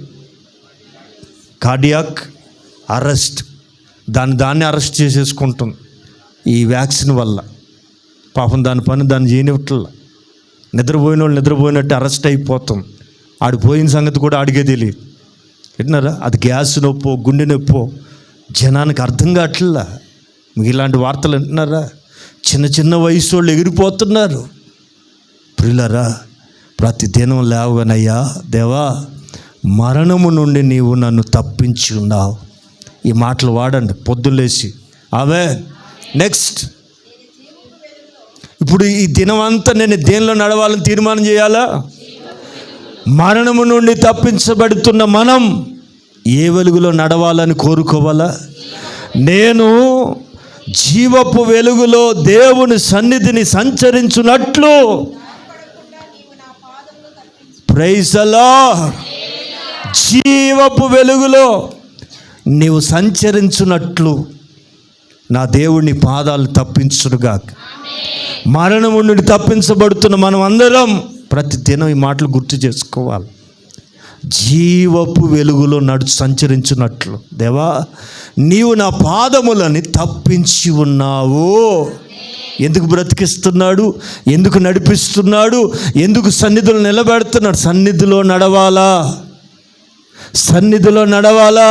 Speaker 1: Cardiac arrest. దాన్ని అరెస్ట్ చేసేసుకుంటుంది ఈ వ్యాక్సిన్ వల్ల. పాపం దాని పని దాన్ని చేయనివ్వట్ల. నిద్రపోయిన వాళ్ళు నిద్రపోయినట్టు అరెస్ట్ అయిపోతుంది. ఆడిపోయిన సంగతి కూడా ఆడిగే తెలియదు. విన్నారా, అది గ్యాస్ నొప్పో గుండె నొప్పో జనానికి అర్థం కావట్లా. మీకు ఇలాంటి వార్తలు వింటున్నారా? చిన్న వయసు వాళ్ళు ఎగిరిపోతున్నారు. ప్రియులారా, ప్రతి దినం లేవనయ్యా, దేవా మరణము నుండి నీవు నన్ను తప్పించి ఉన్నావు. ఈ మాటలు వాడండి పొద్దులేసి. అవే నెక్స్ట్. ఇప్పుడు ఈ దినమంతా నేను దేనిలో నడవాలని తీర్మానం చేయాలా? మరణము నుండి తప్పించబడుతున్న మనం ఏ వెలుగులో నడవాలని కోరుకోవాలా? నేను జీవపు వెలుగులో దేవుని సన్నిధిని సంచరించున్నట్లు. Praise the lord. జీవపు వెలుగులో నీవు సంచరించున్నట్లు నా దేవుని పాదాలు తప్పించునుగాక. మరణము నుండి తప్పించబడుతున్న మనం అందరం ప్రతి దినం ఈ మాటలు గుర్తు చేసుకోవాలి. జీవపు వెలుగులో సంచరించున్నట్లు. దేవా, నీవు నా పాదములని తప్పించి ఉన్నావు. ఎందుకు బ్రతికిస్తున్నాడు? ఎందుకు నడిపిస్తున్నాడు? ఎందుకు సన్నిధిలో నిలబెడుతున్నాడు? సన్నిధిలో నడవాలా, సన్నిధిలో నడవాలా.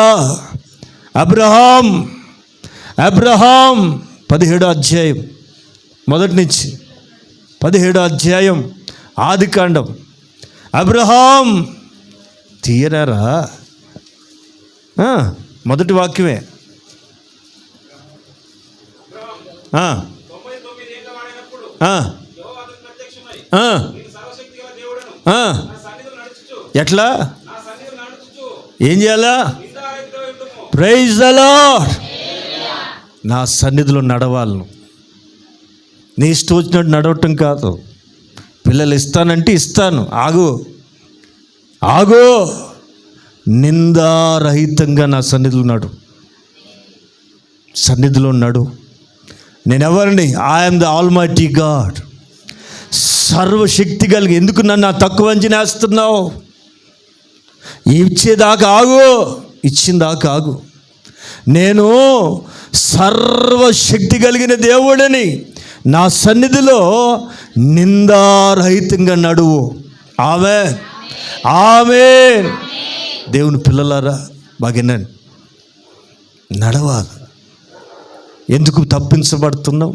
Speaker 1: అబ్రహాం 17వ అధ్యాయం మొదటి నుంచి 17వ అధ్యాయం ఆదికాండం. అబ్రహాం తీయరారా మొదటి వాక్యమే. ఎట్లా ఏం చేయాలా? Praise the Lord. నా సన్నిధిలో నడవాలను. నీ ఇష్టం వచ్చినట్టు నడవటం కాదు. పిల్లలు ఇస్తానంటే ఇస్తాను, ఆగు. నిందారహితంగా నా సన్నిధిలో నడు. సన్నిధిలో నడు. నేనెవరిని? ఐఎమ్ ద ఆల్మైటీ గాడ్, సర్వశక్తి కలిగి. ఎందుకు నన్ను తక్కువ అంచనా వేస్తున్నావు? ఇచ్చేదాకా ఆగు. నేను సర్వశక్తి కలిగిన దేవుడిని. నా సన్నిధిలో నిందారహితంగా నడువు. ఆమేన్. దేవుని పిల్లలారా, బాగా నడవాలి. ఎందుకు తప్పించబడుతున్నాం?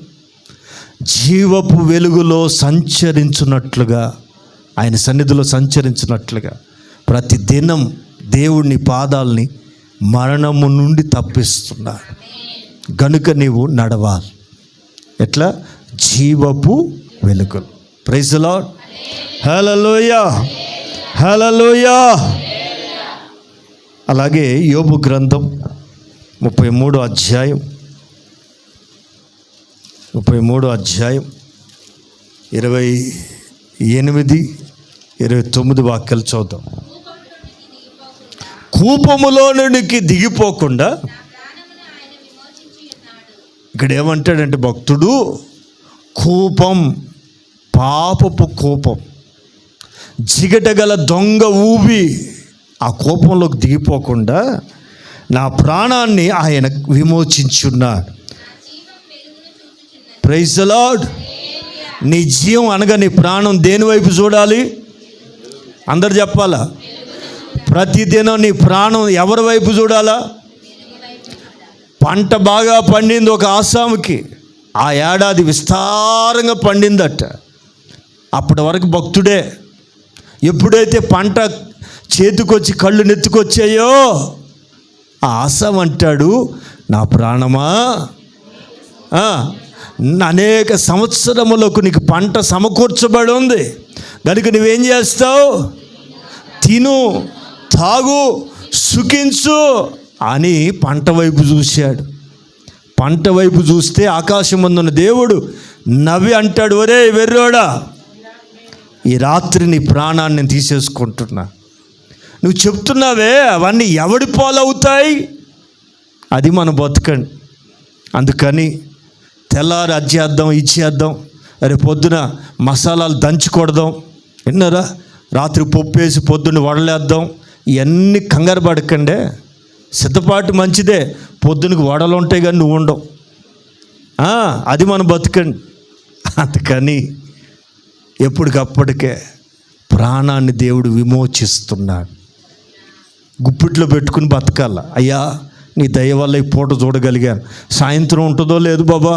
Speaker 1: జీవపు వెలుగులో సంచరించున్నట్లుగా, ఆయన సన్నిధిలో సంచరించినట్లుగా ప్రతి దినం దేవుని పాదాలని మరణము నుండి తప్పిస్తున్నాడు. గనుక నీవు నడవాలి. ఎట్లా? జీవపు వెలుగులు. Praise the Lord. Hallelujah, hallelujah. అలాగే యోబు గ్రంథం 33వ అధ్యాయం 28, 29 వాక్యాలు చూద్దాం. కూపములోనికి దిగిపోకుండా, ఇక్కడ ఏమంటాడంటే భక్తుడు, కూపం, పాపపు కూపం, జిగటగల దొంగ ఊబి, ఆ కోపంలోకి దిగిపోకుండా నా ప్రాణాన్ని ఆయన విమోచించున్నాడు. Praise the lord. నీ జీవం అనగా నీ ప్రాణం దేని వైపు చూడాలి? అందరు చెప్పాలా? ప్రతిదినం నీ ప్రాణం ఎవరి వైపు చూడాలా? పంట బాగా పండింది ఒక ఆసాముకి, ఆ ఏడాది విస్తారంగా పండిందట. అప్పటి వరకు భక్తుడే. ఎప్పుడైతే పంట చేతికొచ్చి కళ్ళు నెత్తుకొచ్చాయో, ఆ ఆసాం అంటాడు, నా ప్రాణమా, అనేక సంవత్సరములకు నీకు పంట సమకూర్చబడి ఉంది, కనుక నువ్వేం చేస్తావు? తిను, తాగు, సుఖించు అని పంట వైపు చూశాడు. పంట వైపు చూస్తే ఆకాశం ముందున్న దేవుడు నవ్వి అంటాడు, ఒరే వెర్రోడా, ఈ రాత్రి నీ ప్రాణాన్ని తీసేసుకుంటున్నా. నువ్వు చెప్తున్నావే అవన్నీ ఎవడి పాలవుతాయి? అది మన బతుకండి. అందుకని తెల్లారి అజ్జేద్దాం, ఇచ్చేద్దాం, రేపు పొద్దున మసాలాలు దంచుకొడదాం, విన్నారా? రాత్రి పప్పు వేసి పొద్దున్న వడలేద్దాం. ఇవన్నీ కంగారు పడకండే. సిద్ధపాటు మంచిదే, పొద్దునకి వడలు ఉంటాయి కానీ నువ్వు ఉండవు. అది మనం బతుకండి. అందుకని ఎప్పటికప్పటికే ప్రాణాన్ని దేవుడు విమోచిస్తున్నాడు. గుప్పిట్లో పెట్టుకుని బతకాల. అయ్యా, నీ దయ వల్ల ఈ పూట చూడగలిగాను, సాయంత్రం ఉంటుందో లేదు బాబా,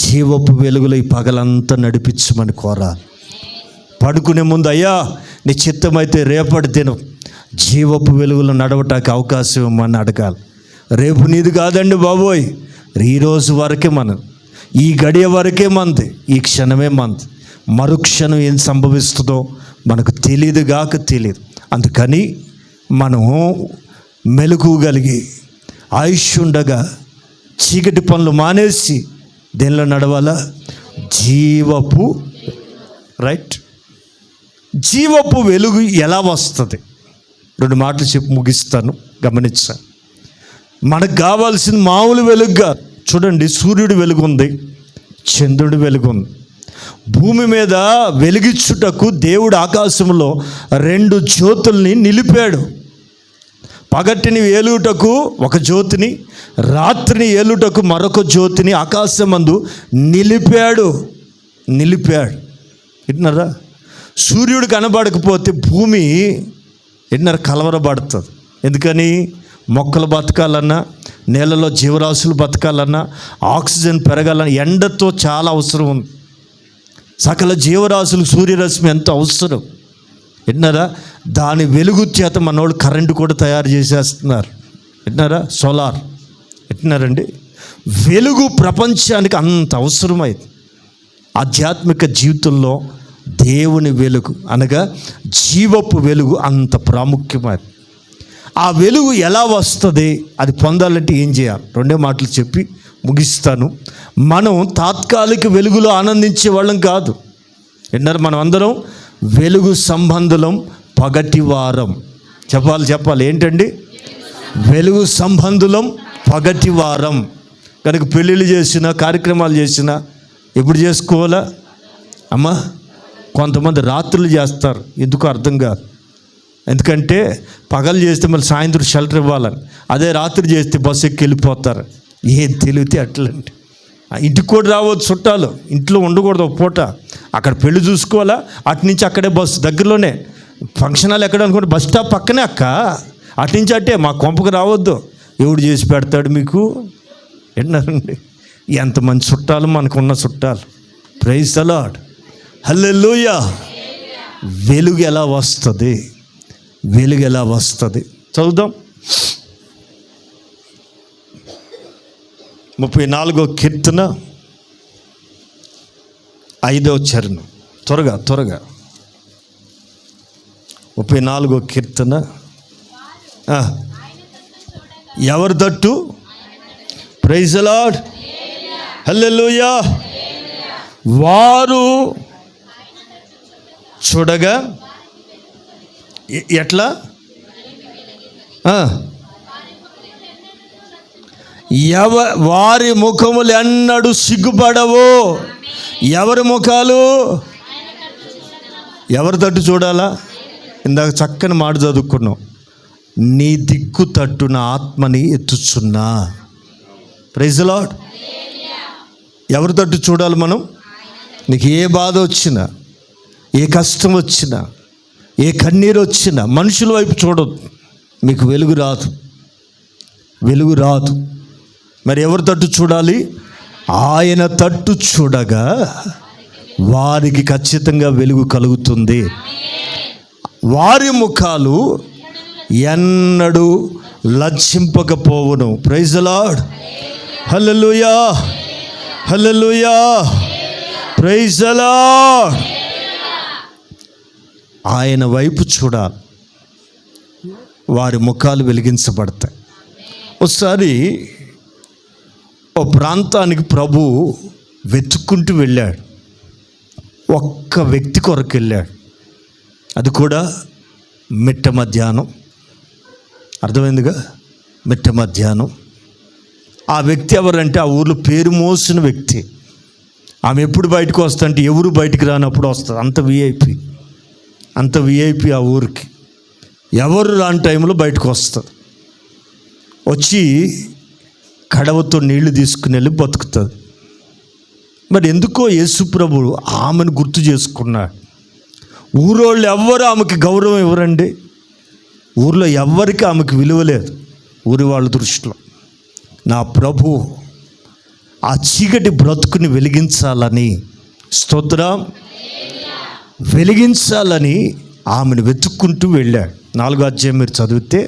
Speaker 1: జీవపు వెలుగులో ఈ పగలంతా నడిపించమని కోరాలి. పడుకునే ముందు, అయ్యా నీ చిత్తమైతే రేపటి దినం జీవపు వెలుగులో నడవటానికి అవకాశం ఇవ్వమని అడగాలి. రేపు నీది కాదండి బాబోయ్, ఈరోజు వరకే మనం, ఈ గడియ వరకే మంది, ఈ క్షణమే మంది. మరుక్షణం ఏం సంభవిస్తుందో మనకు తెలియదు. అందుకని మనం మెలకువగలిగి ఆయుష్ ఉండగా చీకటి పనులు మానేసి దేనిలో నడవాలా? జీవపు జీవపు వెలుగు ఎలా వస్తుంది? 2 మాటలు చెప్పి ముగిస్తాను, గమనించాను. మనకు కావాల్సిన మామూలు వెలుగుగా చూడండి, సూర్యుడి వెలుగు ఉంది, చంద్రుడి వెలుగు ఉంది. భూమి మీద వెలిగించుటకు దేవుడు ఆకాశంలో 2 జ్యోతుల్ని నిలిపాడు. పగటిని ఏలుటకు ఒక జ్యోతిని, రాత్రిని ఏలుటకు మరొక జ్యోతిని ఆకాశమందు నిలిపాడు. విన్నారా? సూర్యుడు కనబడకపోతే భూమి కలవరపడుతుంది. ఎందుకని? మొక్కలు బతకాలన్నా, నేలలో జీవరాశులు బతకాలన్నా, ఆక్సిజన్ పెరగాలన్నా ఎండతో చాలా అవసరం ఉంది. సకల జీవరాశులకు సూర్యరశ్మి ఎంత అవసరం. విన్నారా? దాని వెలుగు చేత మనోళ్ళు కరెంటు కూడా తయారు చేసేస్తున్నారు. వింటున్నారా? సోలార్ వింటున్నారండి? వెలుగు ప్రపంచానికి అంత అవసరమైంది. ఆధ్యాత్మిక జీవితంలో దేవుని వెలుగు అనగా జీవపు వెలుగు అంత ప్రాముఖ్యమైనది. ఆ వెలుగు ఎలా వస్తుంది, అది పొందాలంటే ఏం చేయాలి? 2 మాటలు చెప్పి ముగిస్తాను. మనం తాత్కాలిక వెలుగులో ఆనందించే వాళ్ళం కాదు. విన్నారు? మనం అందరం వెలుగు సంబంధులం, పగటివారం. చెప్పాలి ఏంటండి? వెలుగు సంబంధులం, పగటివారం. కనుక పెళ్ళిళ్ళు చేసినా, కార్యక్రమాలు చేసినా ఎప్పుడు చేసుకోవాలా అమ్మా? కొంతమంది రాత్రులు చేస్తారు, ఎందుకో అర్థం కాదు. ఎందుకంటే పగలు చేస్తే మళ్ళీ సాయంత్రం షెల్టర్ ఇవ్వాలని, అదే రాత్రి చేస్తే బస్సు ఎక్కి వెళ్ళిపోతారు. ఏం తెలివితే అట్లండి. ఇంటికి కూడా రావద్దు చుట్టాలు, ఇంట్లో ఉండకూడదు ఒక పూట. అక్కడ పెళ్లి చూసుకోవాలా, అటు నుంచి అక్కడే బస్సు దగ్గరలోనే. ఫంక్షన్ హాల్ ఎక్కడ అనుకుంటే బస్ స్టాప్ పక్కనే అక్క, అటు నుంచి అట్టే. మా కొంపకు రావద్దు, ఎవడు చేసి పెడతాడు మీకు. విన్నారండి? ఎంతమంది చుట్టాలు మనకున్న చుట్టాలు. ప్రైజ్ ది లార్డ్, హల్లెలూయా. వెలుగు ఎలా వస్తుంది? వెలుగు ఎలా వస్తుంది? చదువుదాం. 34వ కీర్తన 5వ చరణం. త్వరగా 34వ కీర్తన. ఎవరి తట్టు? ప్రైజ్ ది లార్డ్, హల్లెలూయా. వారు చూడగా ఎట్లా? వారి ముఖములు ఎన్నడూ సిగ్గుపడవు. ఎవరి ముఖాలు? ఎవరి తట్టు చూడాలా? ఇందాక చక్కని మాట చదువుకున్నాం. నీ దిక్కు తట్టున ఆత్మని ఎత్తుచున్నా. Praise the lord. ఎవరి తట్టు చూడాలి మనం? నీకు ఏ బాధ వచ్చినా, ఏ కష్టం వచ్చినా, ఏ కన్నీరు వచ్చినా మనుషుల వైపు చూడొద్దు. మీకు వెలుగు రాదు. మరి ఎవరి తట్టు చూడాలి? ఆయన తట్టు చూడగా వారికి ఖచ్చితంగా వెలుగు కలుగుతుంది. వారి ముఖాలు ఎన్నడూ లజ్జింపకపోవును. Praise the Lord, hallelujah, hallelujah, praise the Lord. ఆయన వైపు చూడాలి, వారి ముఖాలు వెలిగించబడతాయి. ఒకసారి ఓ ప్రాంతానికి ప్రభు వెతుక్కుంటూ వెళ్ళాడు. ఒక్క వ్యక్తి కొరకు వెళ్ళాడు, అది కూడా మిట్ట మధ్యాహ్నం. అర్థమైందిగా? మిట్ట మధ్యాహ్నం. ఆ వ్యక్తి ఎవరంటే ఆ ఊర్లో పేరు మోసిన వ్యక్తి. ఆమె ఎప్పుడు బయటకు వస్తుంటే ఎవరు బయటికి రానప్పుడు వస్తుంది. అంత విఐపి ఆ ఊరికి. ఎవరు రాని టైంలో బయటకు వస్తుంది. వచ్చి కడవతో నీళ్లు తీసుకుని వెళ్ళి బతుకుతుంది. మరి ఎందుకో యేసు ప్రభువు ఆమెను గుర్తు చేసుకున్నాడు. ఊరోళ్ళు ఎవ్వరు ఆమెకి గౌరవం ఇవ్వరండి. ఊర్లో ఎవ్వరికి ఆమెకు విలువ లేదు ఊరి వాళ్ళ దృష్టిలో. నా ప్రభు ఆ చీకటి బ్రతుకుని వెలిగించాలని, స్తోత్రం, వెలిగించాలని ఆమెను వెతుక్కుంటూ వెళ్ళాడు. 4వ అధ్యాయం మీరు చదివితే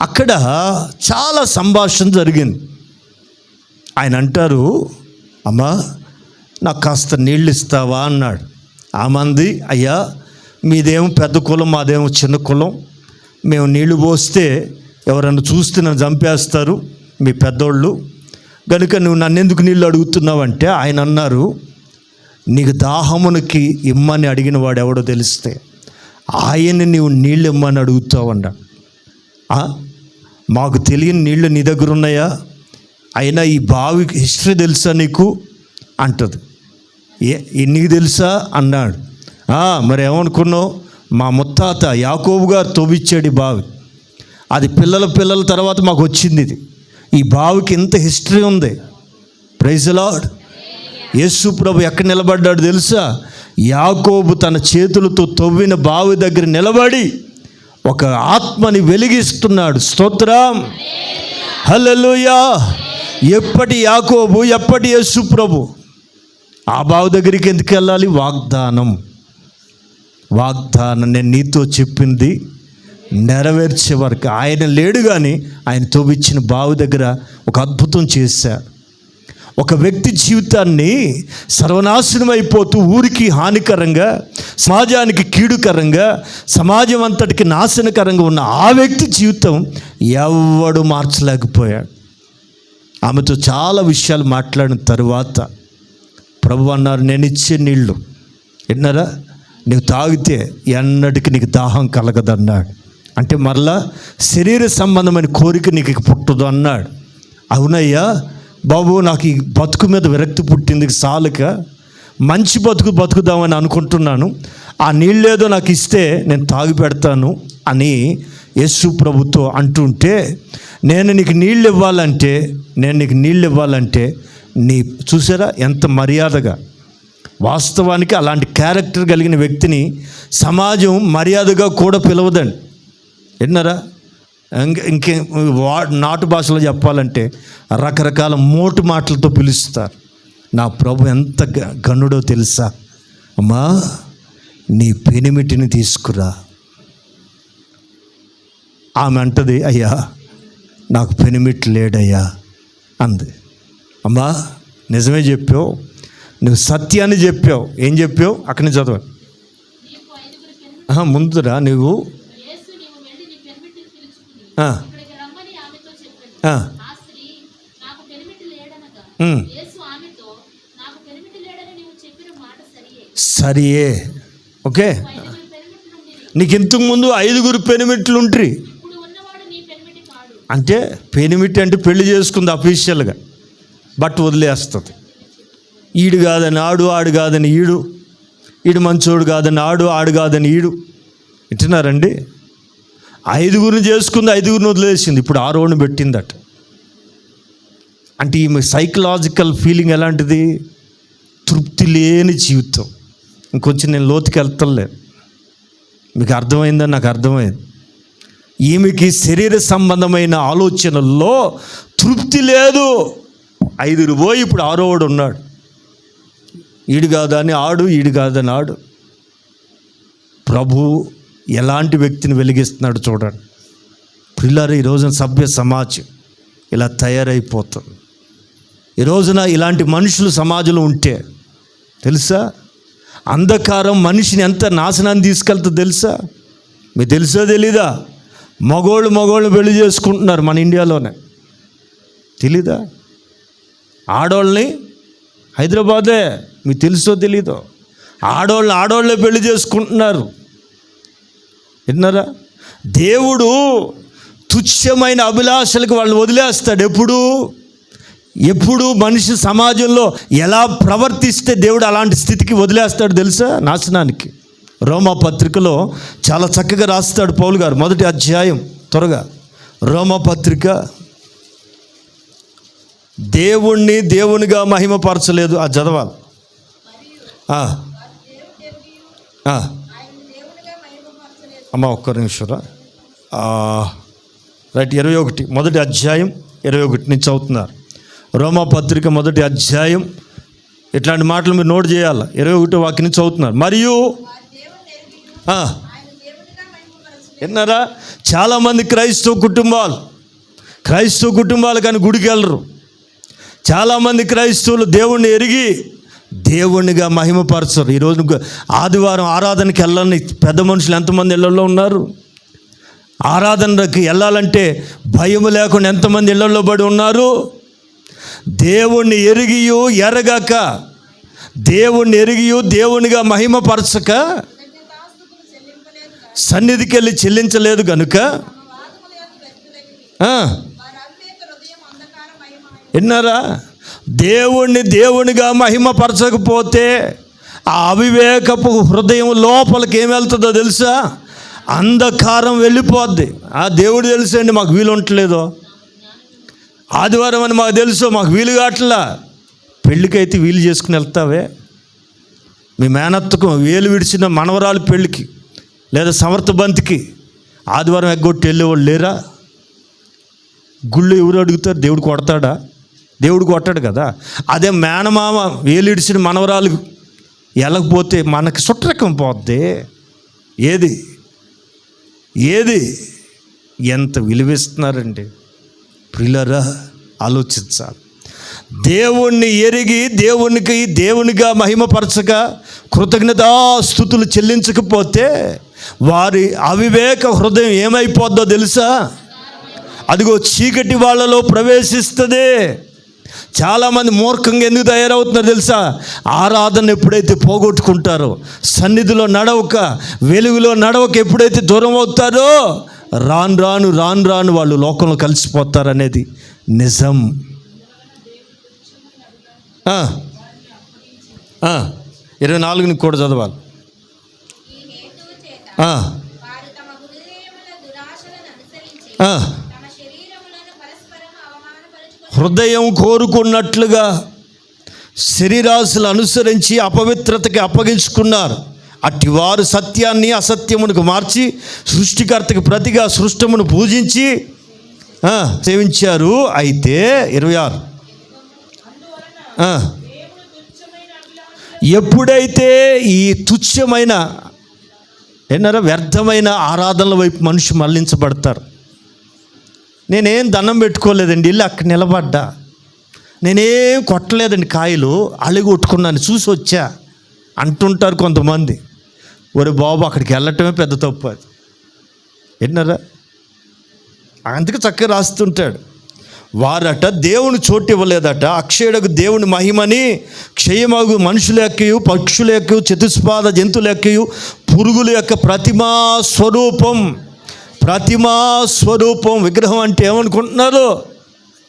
Speaker 1: అక్కడ చాలా సంభాషణ జరిగింది. ఆయన అంటారు, అమ్మా నాకు కాస్త నీళ్ళు ఇస్తావా అన్నాడు. ఆమంది, అయ్యా మీదేమో పెద్ద కులం, మాదేమో చిన్న కులం. మేము నీళ్లు పోస్తే ఎవరన్నా చూస్తే నన్ను చంపేస్తారు మీ పెద్దోళ్ళు, కనుక నువ్వు నన్ను ఎందుకు నీళ్ళు అడుగుతున్నావు అంటే, ఆయన అన్నారు, నీకు దాహమునికి ఇమ్మని అడిగిన వాడు ఎవడో తెలిస్తే ఆయన్ని నీవు నీళ్ళు ఇమ్మని అడుగుతావు అన్నాడు. మాకు తెలియని నీళ్ళు నీ దగ్గర ఉన్నాయా? అయినా ఈ బావికి హిస్టరీ తెలుసా నీకు అంటది. నీకు తెలుసా అన్నాడు. మరి ఏమనుకున్నావు? మా ముత్తాత యాకోబు గారు తవ్విచ్చాడు ఈ బావి. అది పిల్లల తర్వాత మాకు వచ్చింది. ఇది ఈ బావికి ఇంత హిస్టరీ ఉంది. Praise the Lord. యేసు ప్రభు ఎక్కడ నిలబడ్డాడు తెలుసా? యాకోబు తన చేతులతో తవ్విన బావి దగ్గర నిలబడి ఒక ఆత్మని వెలిగిస్తున్నాడు. స్తోత్రం, హల్లెలూయా. ఎప్పటి యాకోబు, ఎప్పటి యేసు ప్రభు. ఆ బావి దగ్గరికి ఎందుకు వెళ్ళాలి? వాగ్దానం. నేను నీతో చెప్పింది నెరవేర్చే వరకు. ఆయన లేడు కానీ ఆయన తవ్విచ్చిన బావి దగ్గర ఒక అద్భుతం చేశారు. ఒక వ్యక్తి జీవితాన్ని సర్వనాశనం అయిపోతూ ఊరికి హానికరంగా, సమాజానికి కీడుకరంగా, సమాజం అంతటికి నాశనకరంగా ఉన్న ఆ వ్యక్తి జీవితం ఎవడు మార్చలేకపోయాడు. ఆమెతో చాలా విషయాలు మాట్లాడిన తరువాత ప్రభు అన్నారు, నేను ఇచ్చే నీళ్ళు విన్నారా, నువ్వు తాగితే ఎన్నటికి నీకు దాహం కలగదన్నాడు. అంటే మరలా శరీర సంబంధమైన కోరిక నీకు పుట్టదు అన్నాడు. అవునయ్యా బాబు, నాకు ఈ బతుకు మీద విరక్తి పుట్టింది, సాలుక మంచి బతుకుదామని అనుకుంటున్నాను, ఆ నీళ్ళేదో నాకు ఇస్తే నేను తాగి పెడతాను అని యేసు ప్రభుతో అంటుంటే, నేను నీకు నీళ్ళు ఇవ్వాలంటే నీ చూసారా ఎంత మర్యాదగా. వాస్తవానికి అలాంటి క్యారెక్టర్ కలిగిన వ్యక్తిని సమాజం మర్యాదగా కూడా పిలవదండి. విన్నారా? ఇంకే నాటు భాషలో చెప్పాలంటే రకరకాల మోటు మాటలతో పిలుస్తారు. నా ప్రభు ఎంత గనుడో తెలుసా? అమ్మా, నీ పెనిమిటిని తీసుకురా. ఆమె అంటది, అయ్యా నాకు పెనిమిటి లేడయ్యా అంది. అమ్మా, నిజమే చెప్పావు, నువ్వు సత్యాన్ని చెప్పావు. ఏం చెప్పావు? అక్కడి నుంచి చదవ ముందురా నువ్వు సరియే. ఓకే, నీకు ఇంతకు ముందు 5 పెనిమిట్లు ఉంట్రి. అంటే పెనిమిటి అంటే పెళ్లి చేసుకుంది అఫీషియల్గా, బట్ వదిలేస్తుంది. ఈడు కాదని ఆడు కాదని ఈడు మంచోడు కాదని ఆడు కాదని ఈడు. వింటున్నారండి? 5 చేసుకుంది, 5 వదిలేసింది, ఇప్పుడు 6 పెట్టిందట. అంటే ఈమె సైకలాజికల్ ఫీలింగ్ ఎలాంటిది? తృప్తి లేని జీవితం. ఇంకొంచెం నేను లోతుకి వెళ్తలేదు, మీకు అర్థమైందని నాకు అర్థమైంది. ఈమెకి శరీర సంబంధమైన ఆలోచనల్లో తృప్తి లేదు. 5 పోయి ఇప్పుడు 6 ఉన్నాడు. ఈడు కాదని ఆడు. ప్రభు ఎలాంటి వ్యక్తిని వెలిగిస్తున్నాడు చూడండి. పిల్లలు, ఈ రోజున సభ్య సమాజం ఇలా తయారైపోతుంది. ఈ రోజున ఇలాంటి మనుషులు సమాజంలో ఉంటే తెలుసా, అంధకారం మనిషిని ఎంత నాశనాన్ని తీసుకెళ్తుందో తెలుసా? మీకు తెలుసో తెలీదా? మగోళ్ళు పెళ్లి చేసుకుంటున్నారు మన ఇండియాలోనే, తెలీదా? ఆడోళ్ళని హైదరాబాదే, మీకు తెలుసో తెలీదో, ఆడోళ్ళే పెళ్లి చేసుకుంటున్నారు. విన్నారా? దేవుడు తుచ్చమైన అభిలాషలకు వాళ్ళు వదిలేస్తాడు. ఎప్పుడు మనిషి సమాజంలో ఎలా ప్రవర్తిస్తే దేవుడు అలాంటి స్థితికి వదిలేస్తాడు తెలుసా? నాశనానికి. రోమా పత్రికలో చాలా చక్కగా రాస్తాడు పౌలు గారు. 1వ అధ్యాయం, త్వరగా రోమా పత్రిక. దేవునిగా మహిమపరచలేదు, అది చదవాలి. అమ్మ ఒక్క నిమిషంరా. రైట్, 21, 1వ అధ్యాయం 21 నుంచి చదువుతున్నారు. రోమా పత్రిక 1వ అధ్యాయం. ఇట్లాంటి మాటలు మీరు నోట్ చేయాలి. 21వ వాక్యం నుంచి చదువుతున్నారు. మరియు విన్నారా? చాలామంది క్రైస్తవ కుటుంబాలు కానీ గుడికి వెళ్ళరు. చాలామంది క్రైస్తవులు దేవుణ్ణి ఎరిగి దేవుణ్ణిగా మహిమపరచరు. ఈరోజు ఆదివారం ఆరాధనకి వెళ్ళని పెద్ద మనుషులు ఎంతమంది ఇళ్లలో ఉన్నారు? ఆరాధనకి వెళ్ళాలంటే భయం లేకుండా ఎంతమంది ఇళ్లలో పడి ఉన్నారు? దేవుణ్ణి ఎరిగియు ఎరగక, దేవునిగా మహిమపరచక సన్నిధికి వెళ్ళి చెల్లించలేదు గనుక విన్నారా? దేవునిగా మహిమపరచకపోతే ఆ అవివేకపు హృదయం లోపలికి ఏమి వెళ్తుందో తెలుసా? అంధకారం వెళ్ళిపోద్ది. ఆ దేవుడు తెలుసండి, మాకు వీలు ఉండట్లేదు. ఆదివారం అని మాకు తెలుసు, మాకు వీలు కావట్లా. పెళ్ళికైతే వీలు చేసుకుని వెళ్తావే. మీ మేనత్తకు వేలు విడిచిన మనవరాలు పెళ్ళికి లేదా సమర్థ బంతికి ఆదివారం ఎగ్గొట్టి వెళ్ళేవాళ్ళు లేరా? గుళ్ళు ఎవరు అడుగుతారు? దేవుడు కొడతాడా? దేవుడు కొట్టాడు కదా. అదే మేనమామ వేలు విడిచిన మనవరాలు వెళ్ళకపోతే మనకి సుట్రకం పోద్ది. ఏది ఏది ఎంత విలువిస్తున్నారండి ప్రియులారా, ఆలోచించాలి. దేవుణ్ణి ఎరిగి దేవునిగా మహిమపరచక కృతజ్ఞతాస్తుతులు చెల్లించకపోతే వారి అవివేక హృదయం ఏమైపోద్దో తెలుసా? అదిగో చీకటి వాళ్ళలో ప్రవేశిస్తుంది. చాలామంది మూర్ఖంగా ఎందుకు తయారవుతున్నారు తెలుసా? ఆరాధన ఎప్పుడైతే పోగొట్టుకుంటారో, సన్నిధిలో నడవక, వెలుగులో నడవక ఎప్పుడైతే దూరం అవుతారో రాను రాను వాళ్ళు లోకంలో కలిసిపోతారనేది నిజం. 24ని కూడా చదవాలి. హృదయం కోరుకున్నట్లుగా శరీరాశులు అనుసరించి అపవిత్రతకి అప్పగించుకున్నారు. అట్టి వారు సత్యాన్ని అసత్యమునకు మార్చి సృష్టికర్తకి ప్రతిగా సృష్టమును పూజించి సేవించారు. అయితే 26 ఎప్పుడైతే ఈ తుచ్చమైన వ్యర్థమైన ఆరాధనల వైపు మనిషి మళ్లించబడతారు. నేనేం దండం పెట్టుకోలేదండి, ఇల్లు అక్కడ నిలబడ్డా, నేనేం కొట్టలేదండి, కాయలు అలిగి కొట్టుకున్నాను, చూసి వచ్చా అంటుంటారు కొంతమంది. ఒరే బాబు, అక్కడికి వెళ్ళటమే పెద్ద తప్పు. అది విన్నారా? అందుకే చక్కగా రాస్తుంటాడు. వారట దేవుని చోటు ఇవ్వలేదట. అక్షయుడకు దేవుని మహిమని క్షయమగు మనుషుల యొక్కయు, పక్షుల యొక్క, చతుస్పాద జంతువుల యొక్కయు, పురుగుల యొక్క ప్రతిమా స్వరూపం విగ్రహం అంటే ఏమనుకుంటున్నారు?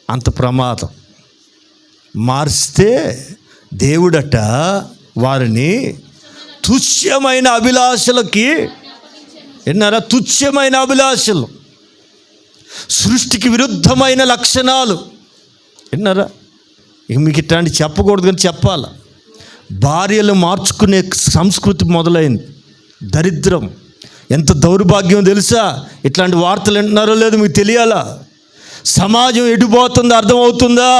Speaker 1: అంత ప్రమాదం. మార్స్తే దేవుడట వారిని తుచ్చమైన అభిలాషలకి, విన్నారా? తుచ్చమైన అభిలాషలు, సృష్టికి విరుద్ధమైన లక్షణాలు. విన్నారా? మీకు ఇట్లాంటి చెప్పకూడదు కానీ చెప్పాల. భార్యలు మార్చుకునే సంస్కృతి మొదలైంది. దరిద్రం, ఎంత దౌర్భాగ్యం తెలుసా? ఇట్లాంటి వార్తలు వింటున్నారో లేదో మీకు తెలియాలా? సమాజం ఎడిపోతుందో అర్థమవుతుందా?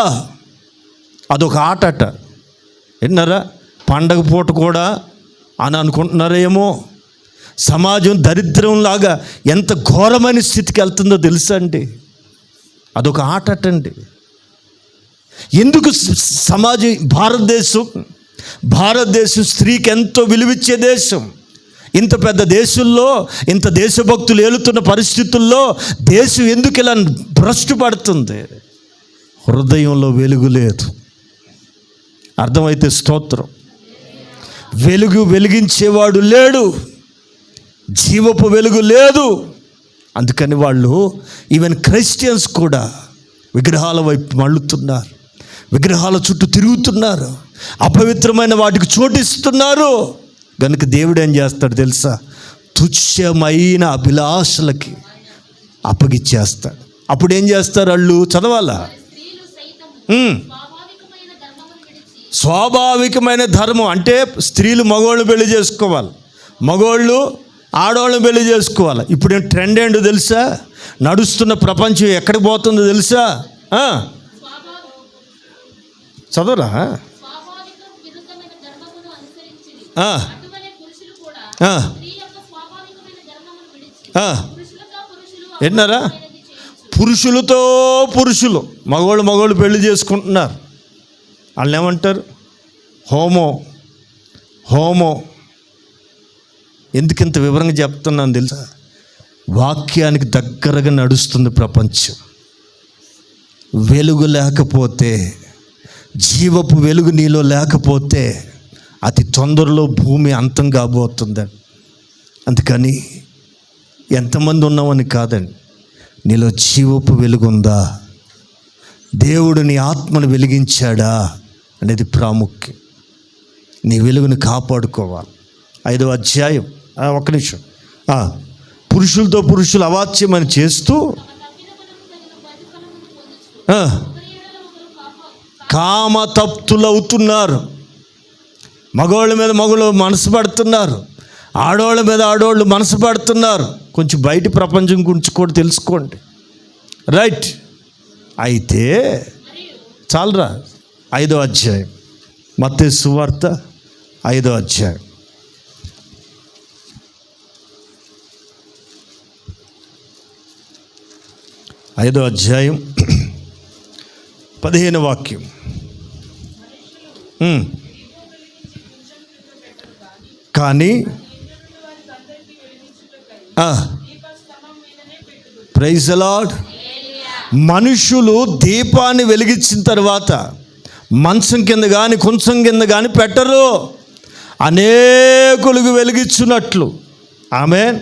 Speaker 1: అదొక ఆటట. విన్నారా? పండగ పూట కూడా అని అనుకుంటున్నారేమో. సమాజం దరిద్రంలాగా ఎంత ఘోరమైన స్థితికి వెళ్తుందో తెలుసా అండి? అదొక ఆటండి. ఎందుకు సమాజం, భారతదేశం స్త్రీకి ఎంతో విలువిచ్చే దేశం. ఇంత పెద్ద దేశంలో, ఇంత దేశభక్తులు ఏలుతున్న పరిస్థితుల్లో దేశం ఎందుకు ఇలా భ్రష్టు పడుతుంది? హృదయంలో వెలుగు లేదు. అర్థమైతే స్తోత్రం. వెలిగించేవాడు లేడు, జీవపు వెలుగు లేదు. అందుకని వాళ్ళు, ఈవెన్ క్రైస్టియన్స్ కూడా విగ్రహాల వైపు మళ్ళుతున్నారు, విగ్రహాల చుట్టూ తిరుగుతున్నారు, అపవిత్రమైన వాటికి చోటిస్తున్నారు. కనుక దేవుడు ఏం చేస్తాడు తెలుసా? తుచ్చమైన అభిలాషలకి అప్పగిచ్చేస్తాడు. అప్పుడు ఏం చేస్తారు వాళ్ళు? చదవాలా? స్వాభావికమైన ధర్మం అంటే స్త్రీలు మగవాళ్ళు పెళ్లి చేసుకోవాలి, మగవాళ్ళు ఆడవాళ్ళని పెళ్లి చేసుకోవాలి. ఇప్పుడు ట్రెండ్ ఏంటో తెలుసా? నడుస్తున్న ప్రపంచం ఎక్కడికి పోతుందో తెలుసా? చదవరా? విన్నారా? పురుషులు మగవాళ్ళు పెళ్లి చేసుకుంటున్నారు. వాళ్ళు ఏమంటారు? హోమో. ఎందుకింత వివరంగా చెప్తున్నాను తెలుసా? వాక్యానికి దగ్గరగా నడుస్తుంది ప్రపంచం. వెలుగు లేకపోతే, జీవపు వెలుగు నీలో లేకపోతే అతి తొందరలో భూమి అంతం కాబోతుందండి. అందుకని ఎంతమంది ఉన్నామని కాదండి, నీలో జీవపు వెలుగు ఉందా? దేవుడు నీ ఆత్మను వెలిగించాడా అనేది ప్రాముఖ్యం. నీ వెలుగుని కాపాడుకోవాలి. 5వ అధ్యాయం, ఒక్క నిమిషం. పురుషులతో పురుషులు అవాచ్యమని చేస్తూ కామతప్తులవుతున్నారు. మగవాళ్ళ మీద మగవాళ్ళు మనసు పడుతున్నారు, ఆడవాళ్ళ మీద ఆడవాళ్ళు మనసు పడుతున్నారు. కొంచెం బయట ప్రపంచం గురించి కూడా తెలుసుకోండి. రైట్? అయితే చాలరా. 5వ అధ్యాయం, మత్తయి సువార్త 5వ అధ్యాయం. 5వ అధ్యాయం 15వ వాక్యం. కానీ ప్రైజ్ ది లార్డ్. మనుషులు దీపాన్ని వెలిగించిన తర్వాత మంచం కింద కానీ కొంచెం కింద కానీ పెట్టరు, అనేకులకు వెలిగించున్నట్లు. ఆమేన్.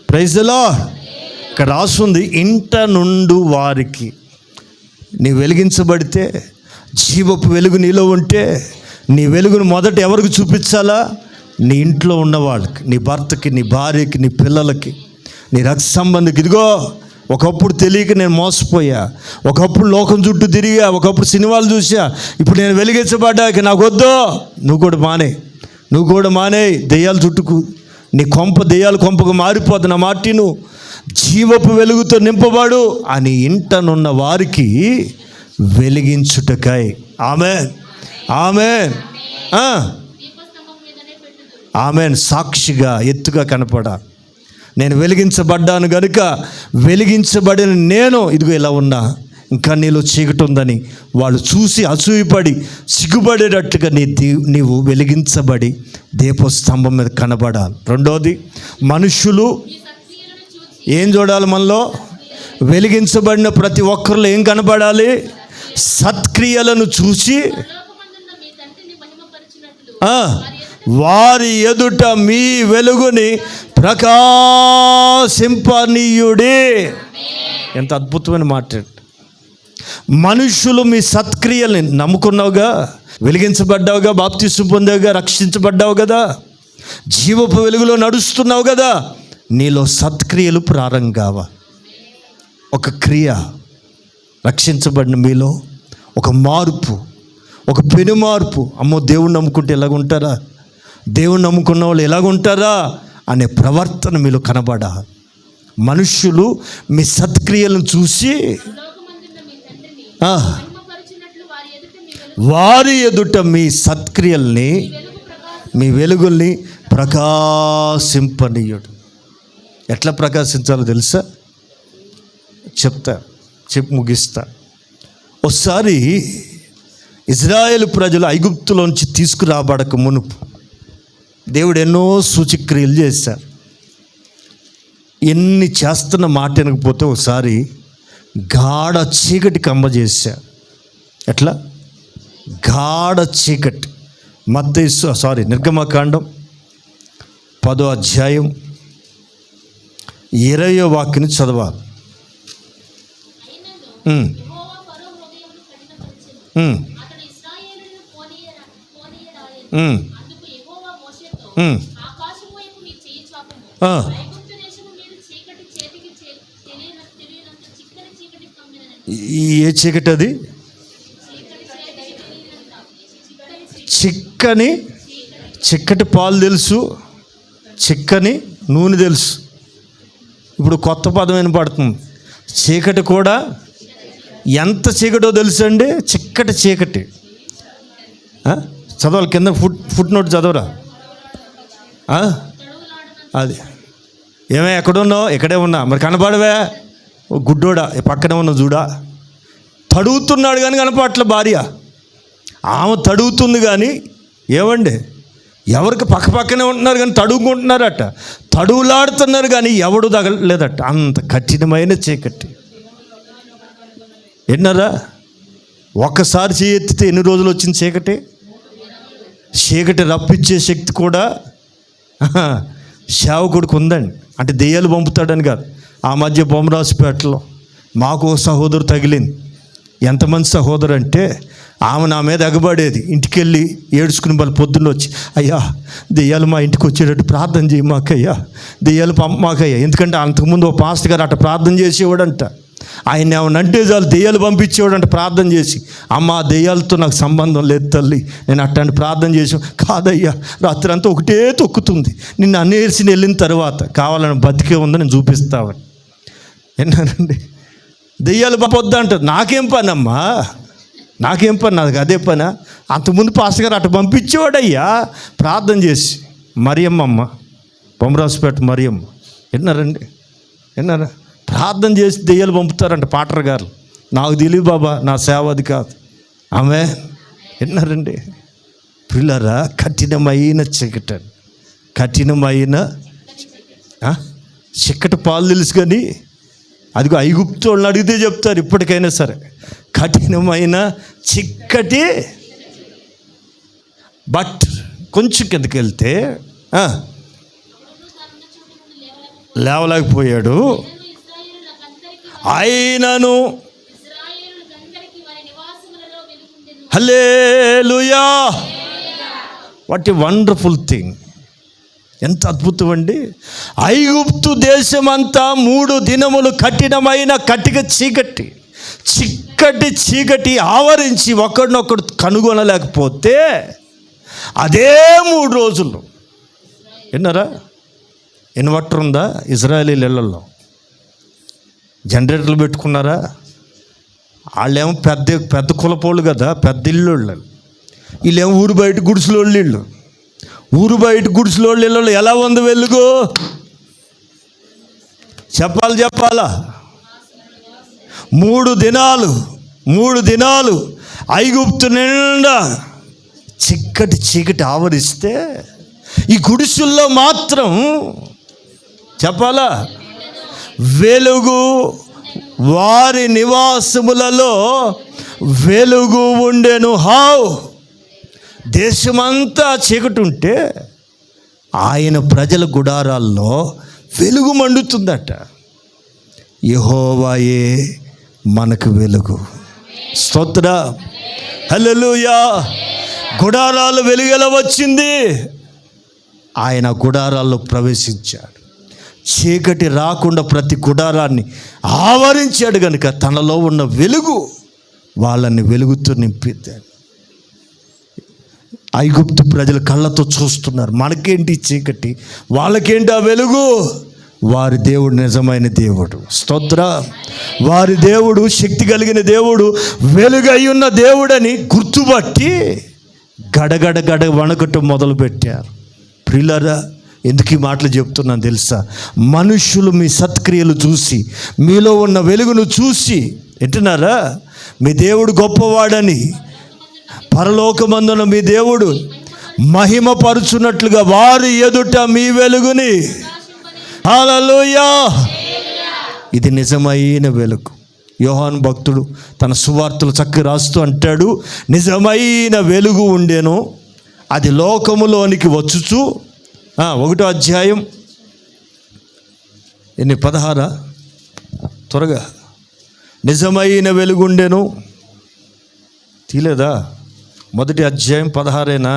Speaker 1: Praise the Lord. ఇక్కడ రాస్తుంది, ఇంట నుండు వారికి. నీ వెలిగించబడితే, జీవపు వెలుగు నీలో ఉంటే, నీ వెలుగును మొదట ఎవరికి చూపించాలా? నీ ఇంట్లో ఉన్న వాళ్ళకి, నీ భర్తకి, నీ భార్యకి, నీ పిల్లలకి, నీ రక్త సంబంధికి. ఇదిగో, ఒకప్పుడు తెలియక నేను మోసపోయా, ఒకప్పుడు లోకం చుట్టూ తిరిగా, ఒకప్పుడు సినిమాలు చూసా, ఇప్పుడు నేను వెలిగించబడ్డాక నాకు వద్దు. నువ్వు కూడా మానే. దెయ్యాలు చుట్టుకు నీ కొంప దెయ్యాల కొంపకు మారిపోద్దు. నా మాటిను, జీవపు వెలుగుతో నింపబడు అని ఇంటనున్న వారికి వెలిగించుటకై. ఆమేన్, ఆమేన్, ఆమేన్. సాక్షిగా ఎత్తుగా కనపడా. నేను వెలిగించబడ్డాను గనుక వెలిగించబడిన నేను ఇదిగో ఇలా ఉన్నా, ఇంకా నీలో చీకటి ఉందని వాళ్ళు చూసి అసూయపడి సిగ్గుపడేటట్టుగా నీవు వెలిగించబడి దీపస్తంభం మీద కనబడాలి. రెండోది, మనుషులు ఏం చూడాలి? మనలో వెలిగించబడిన ప్రతి ఒక్కరిలో ఏం కనబడాలి? సత్క్రియలను చూసి వారి ఎదుట మీ వెలుగుని ప్రకాశింపనీయుడే. ఎంత అద్భుతమైన మాట. మనుషులు మీ సత్క్రియల్ని నమ్ముకున్నావుగా, వెలిగించబడ్డావుగా, బాప్తిసం పొందావుగా, రక్షించబడ్డావు కదా, జీవపు వెలుగులో నడుస్తున్నావు కదా, నీలో సత్క్రియలు ప్రారంభం కావాలి. ఒక క్రియ, రక్షించబడిన మీలో ఒక మార్పు, ఒక పెను మార్పు. అమ్మో, దేవుణ్ణి నమ్ముకుంటే ఎలాగుంటారా, దేవుణ్ణి నమ్ముకున్న వాళ్ళు ఎలాగుంటారా అనే ప్రవర్తన మీలో కనబడా. మనుష్యులు మీ సత్క్రియలను చూసి వారి ఎదుట మీ సత్క్రియల్ని, మీ వెలుగుల్ని ప్రకాశింపనీయుడు. ఎట్లా ప్రకాశించాలో తెలుసా? చెప్పి ముగిస్తా. ఒకసారి ఇజ్రాయేలు ప్రజలు ఐగుప్తులోంచి తీసుకురాబడక మునుపు దేవుడు ఎన్నో సూచక్రియలు చేశారు. ఎన్ని చేస్తున్న మాట వినకపోతే ఒకసారి గాఢ చీకటి కమ్మజేశారు. ఎట్లా? గాఢ చీకటి. నిర్గమకాండం 10వ అధ్యాయం 20వ వాక్యం చదవాలి. ఏ చీకటి అది? చిక్కటి పాలు తెలుసు, చిక్కని నూనె తెలుసు. ఇప్పుడు కొత్త పదం వినపడుతుంది, చీకటి కూడా. ఎంత చీకటో తెలుసు అండి? చిక్కటి చీకటి. చదవాలి, కింద ఫుట్ నోట్ చదవరా. అది ఏమే, ఎక్కడున్నావు? ఇక్కడే ఉన్నా. మరి కనపడవే? గుడ్డోడా, పక్కనే ఉన్న చూడా. తడుగుతున్నాడు కానీ కనపట్ల భార్య. ఆమె తడుగుతుంది కానీ, ఏమండి, ఎవరికి పక్కనే ఉంటున్నారు కానీ తడుగుకుంటున్నారట, తడువులాడుతున్నారు కానీ ఎవడు తగలేదట. అంత కఠినమైన చీకటి. విన్నారా? ఒక్కసారి చేయెత్తితే ఎన్ని రోజులు వచ్చింది చీకటి? చీకటి రప్పించే శక్తి కూడా సేవకుడికి ఉందండి. అంటే దెయ్యాలు పంపుతాడని కాదు. ఆ మధ్య బొమ్మరాజుపేటలో మాకు ఓ సహోదరు తగిలింది. ఎంతమంది సహోదరు అంటే, ఆమె నా మీద ఎగబడేది. ఇంటికెళ్ళి ఏడ్చుకుని వాళ్ళు పొద్దున్న వచ్చి, అయ్యా దెయ్యాలు మా ఇంటికి వచ్చేటట్టు ప్రార్థన చేయి మాకయ్యా, దెయ్యాలు పంపమాకయ్యా. ఎందుకంటే అంతకుముందు ఓ పాస్టర్ గారు అట్ట ప్రార్థన చేసేవాడంట. ఆయన ఏమనంటే చాలు దెయ్యాలు పంపించేవాడంట ప్రార్థన చేసి. అమ్మ, దెయ్యాలతో నాకు సంబంధం లేదు తల్లి, నేను అట్లాంటి ప్రార్థన చేసి. కాదయ్యా, రాత్రి అంతా ఒకటే తొక్కుతుంది, నిన్ను అనేసి వెళ్ళిన తర్వాత కావాలని బతికే ఉందని నేను చూపిస్తావని. విన్నానండి? దెయ్యాలు పంపొద్దు అంటారు. నాకేం పని అమ్మా, నాకేం పని, నాకు అదే పని. అంతకుముందు పాస్టర్ గారు అట్ట పంపించేవాడయ్యా ప్రార్థన చేసి. మరియమ్మ, బొమ్మరాజుపేట మరియమ్మ. విన్నారండి? విన్నారా? ప్రార్థన చేసి దెయ్యాలు పంపుతారంట పాటర్ గారు. నాకు తెలియదు బాబా, నా సేవ అది కాదు. ఆమె విన్నారండి పిల్లరా? కఠినమైన చిక్కటి పాలు తెలుసు కానీ అదిగో ఐగుప్తు వాళ్ళని అడిగితే చెప్తారు ఇప్పటికైనా సరే. కఠినమైన చిక్కటి బట్ కొంచెం కిందకి వెళ్తే లేవలేకపోయాడు. ఆయనను హల్లెలూయా, వాట్ ఏ వండర్ఫుల్ థింగ్. ఎంత అద్భుతం అండి. ఐగుప్తు దేశమంతా 3 దినములు కఠినమైన చిక్కటి చీకటి ఆవరించి ఒకడినొకడు కనుగొనలేకపోతే అదే 3 రోజులు విన్నారా? ఇన్వర్టర్ ఉందా ఇజ్రాయేలీల ఇళ్ళల్లో? జనరేటర్లు పెట్టుకున్నారా? వాళ్ళేమో పెద్ద కులపోళ్ళు కదా, పెద్ద ఇల్లు. వీళ్ళేమో ఊరు బయట గుడిసెలోళ్ళు ఇళ్ళు. ఊరు బయట గుడిసెలోళ్ళు ఇళ్ళు ఎలా ఉంది వెలుగు? చెప్పాలా? 3 దినాలు ఐగుప్తు నిండా చీకటి ఆవరిస్తే ఈ గుడిసెల్లో మాత్రం చెప్పాలా వెలుగు, వారి నివాసములలో వెలుగు ఉండెను. దేశమంతా చీకటి ఉంటే ఆయన ప్రజల గుడారాల్లో వెలుగు మండుతుందట. యెహోవాయే మనకు వెలుగు. స్తోత్ర, హల్లెలూయా. గుడారాలు వెలుగు ఎలా వచ్చింది? ఆయన గుడారాల్లో ప్రవేశించాడు. చీకటి రాకుండా ప్రతి గుడారాన్ని ఆవరించాడు కనుక తనలో ఉన్న వెలుగు వాళ్ళని వెలుగుతో నింపిద్దాడు. ఐగుప్తు ప్రజలు కళ్ళతో చూస్తున్నారు, మనకేంటి చీకటి, వాళ్ళకేంటి ఆ వెలుగు. వారి దేవుడు నిజమైన దేవుడు. స్తోత్ర. వారి దేవుడు శక్తి కలిగిన దేవుడు, వెలుగై ఉన్న దేవుడని గుర్తుపట్టి గడగడ వణకటం మొదలుపెట్టారు. ప్రియులారా, ఎందుకు ఈ మాటలు చెప్తున్నాను తెలుసా? మనుషులు మీ సత్క్రియలు చూసి, మీలో ఉన్న వెలుగును చూసి వింటున్నారా? మీ దేవుడు గొప్పవాడని పరలోకమందున మీ దేవుడు మహిమపరుచున్నట్లుగా వారి ఎదుట మీ వెలుగుని, హల్లెలూయా, ఇది నిజమైన వెలుగు. యోహాను భక్తుడు తన సువార్తలు చక్కగా రాస్తూ అంటాడు, నిజమైన వెలుగు ఉండెను, అది లోకములోనికి వచ్చుచు 1వ అధ్యాయం 16 త్వరగా. నిజమైన వెలుగుండెను, తీలేదా? 1వ అధ్యాయం 16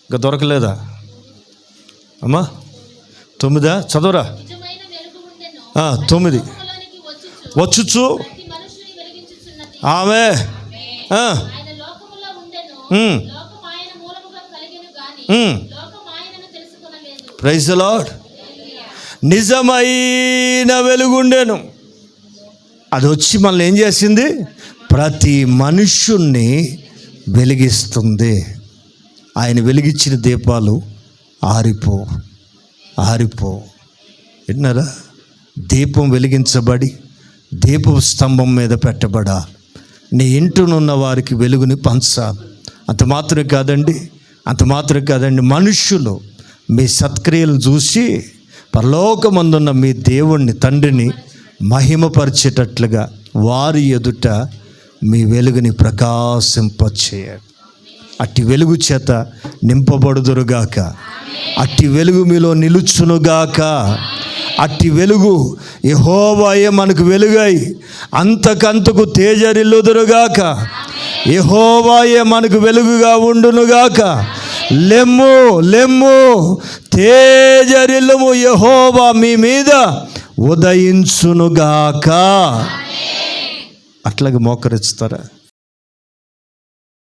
Speaker 1: ఇంకా దొరకలేదా అమ్మా? 9 చదవరా. 9 వచ్చుచు ఆమె ప్రైజ్ ది లార్డ్. నిజమైన వెలుగుండెను, అది వచ్చి మనల్ని ఏం చేసింది? ప్రతి మనుష్యుణ్ణి వెలిగిస్తుంది. ఆయన వెలిగించిన దీపాలు ఆరిపో విన్నారా? దీపం వెలిగించబడి దీపపు స్తంభం మీద పెట్టబడాలి. నీ ఇంటినున్న వారికి వెలుగుని పంచాలి. అంత మాత్రమే కాదండి, మనుష్యులు మీ సత్క్రియలు చూసి పరలోకమందున్న మీ దేవుణ్ణి, తండ్రిని మహిమపరిచేటట్లుగా వారి ఎదుట మీ వెలుగుని ప్రకాశింపచేయండి. అట్టి వెలుగు చేత నింపబడుదురుగాక, అట్టి వెలుగు మీలో నిలుచునుగాక. అట్టి వెలుగు యెహోవాయే మనకు వెలుగై అంతకంతకు తేజరిల్లుదురుగాక. యెహోవాయే మనకు వెలుగుగా ఉండునుగాక. లెమ్ము తేజరిల్లుము, యెహోవా మీ మీద ఉదయించునుగాక. అట్లాగే మోకరిస్తారా?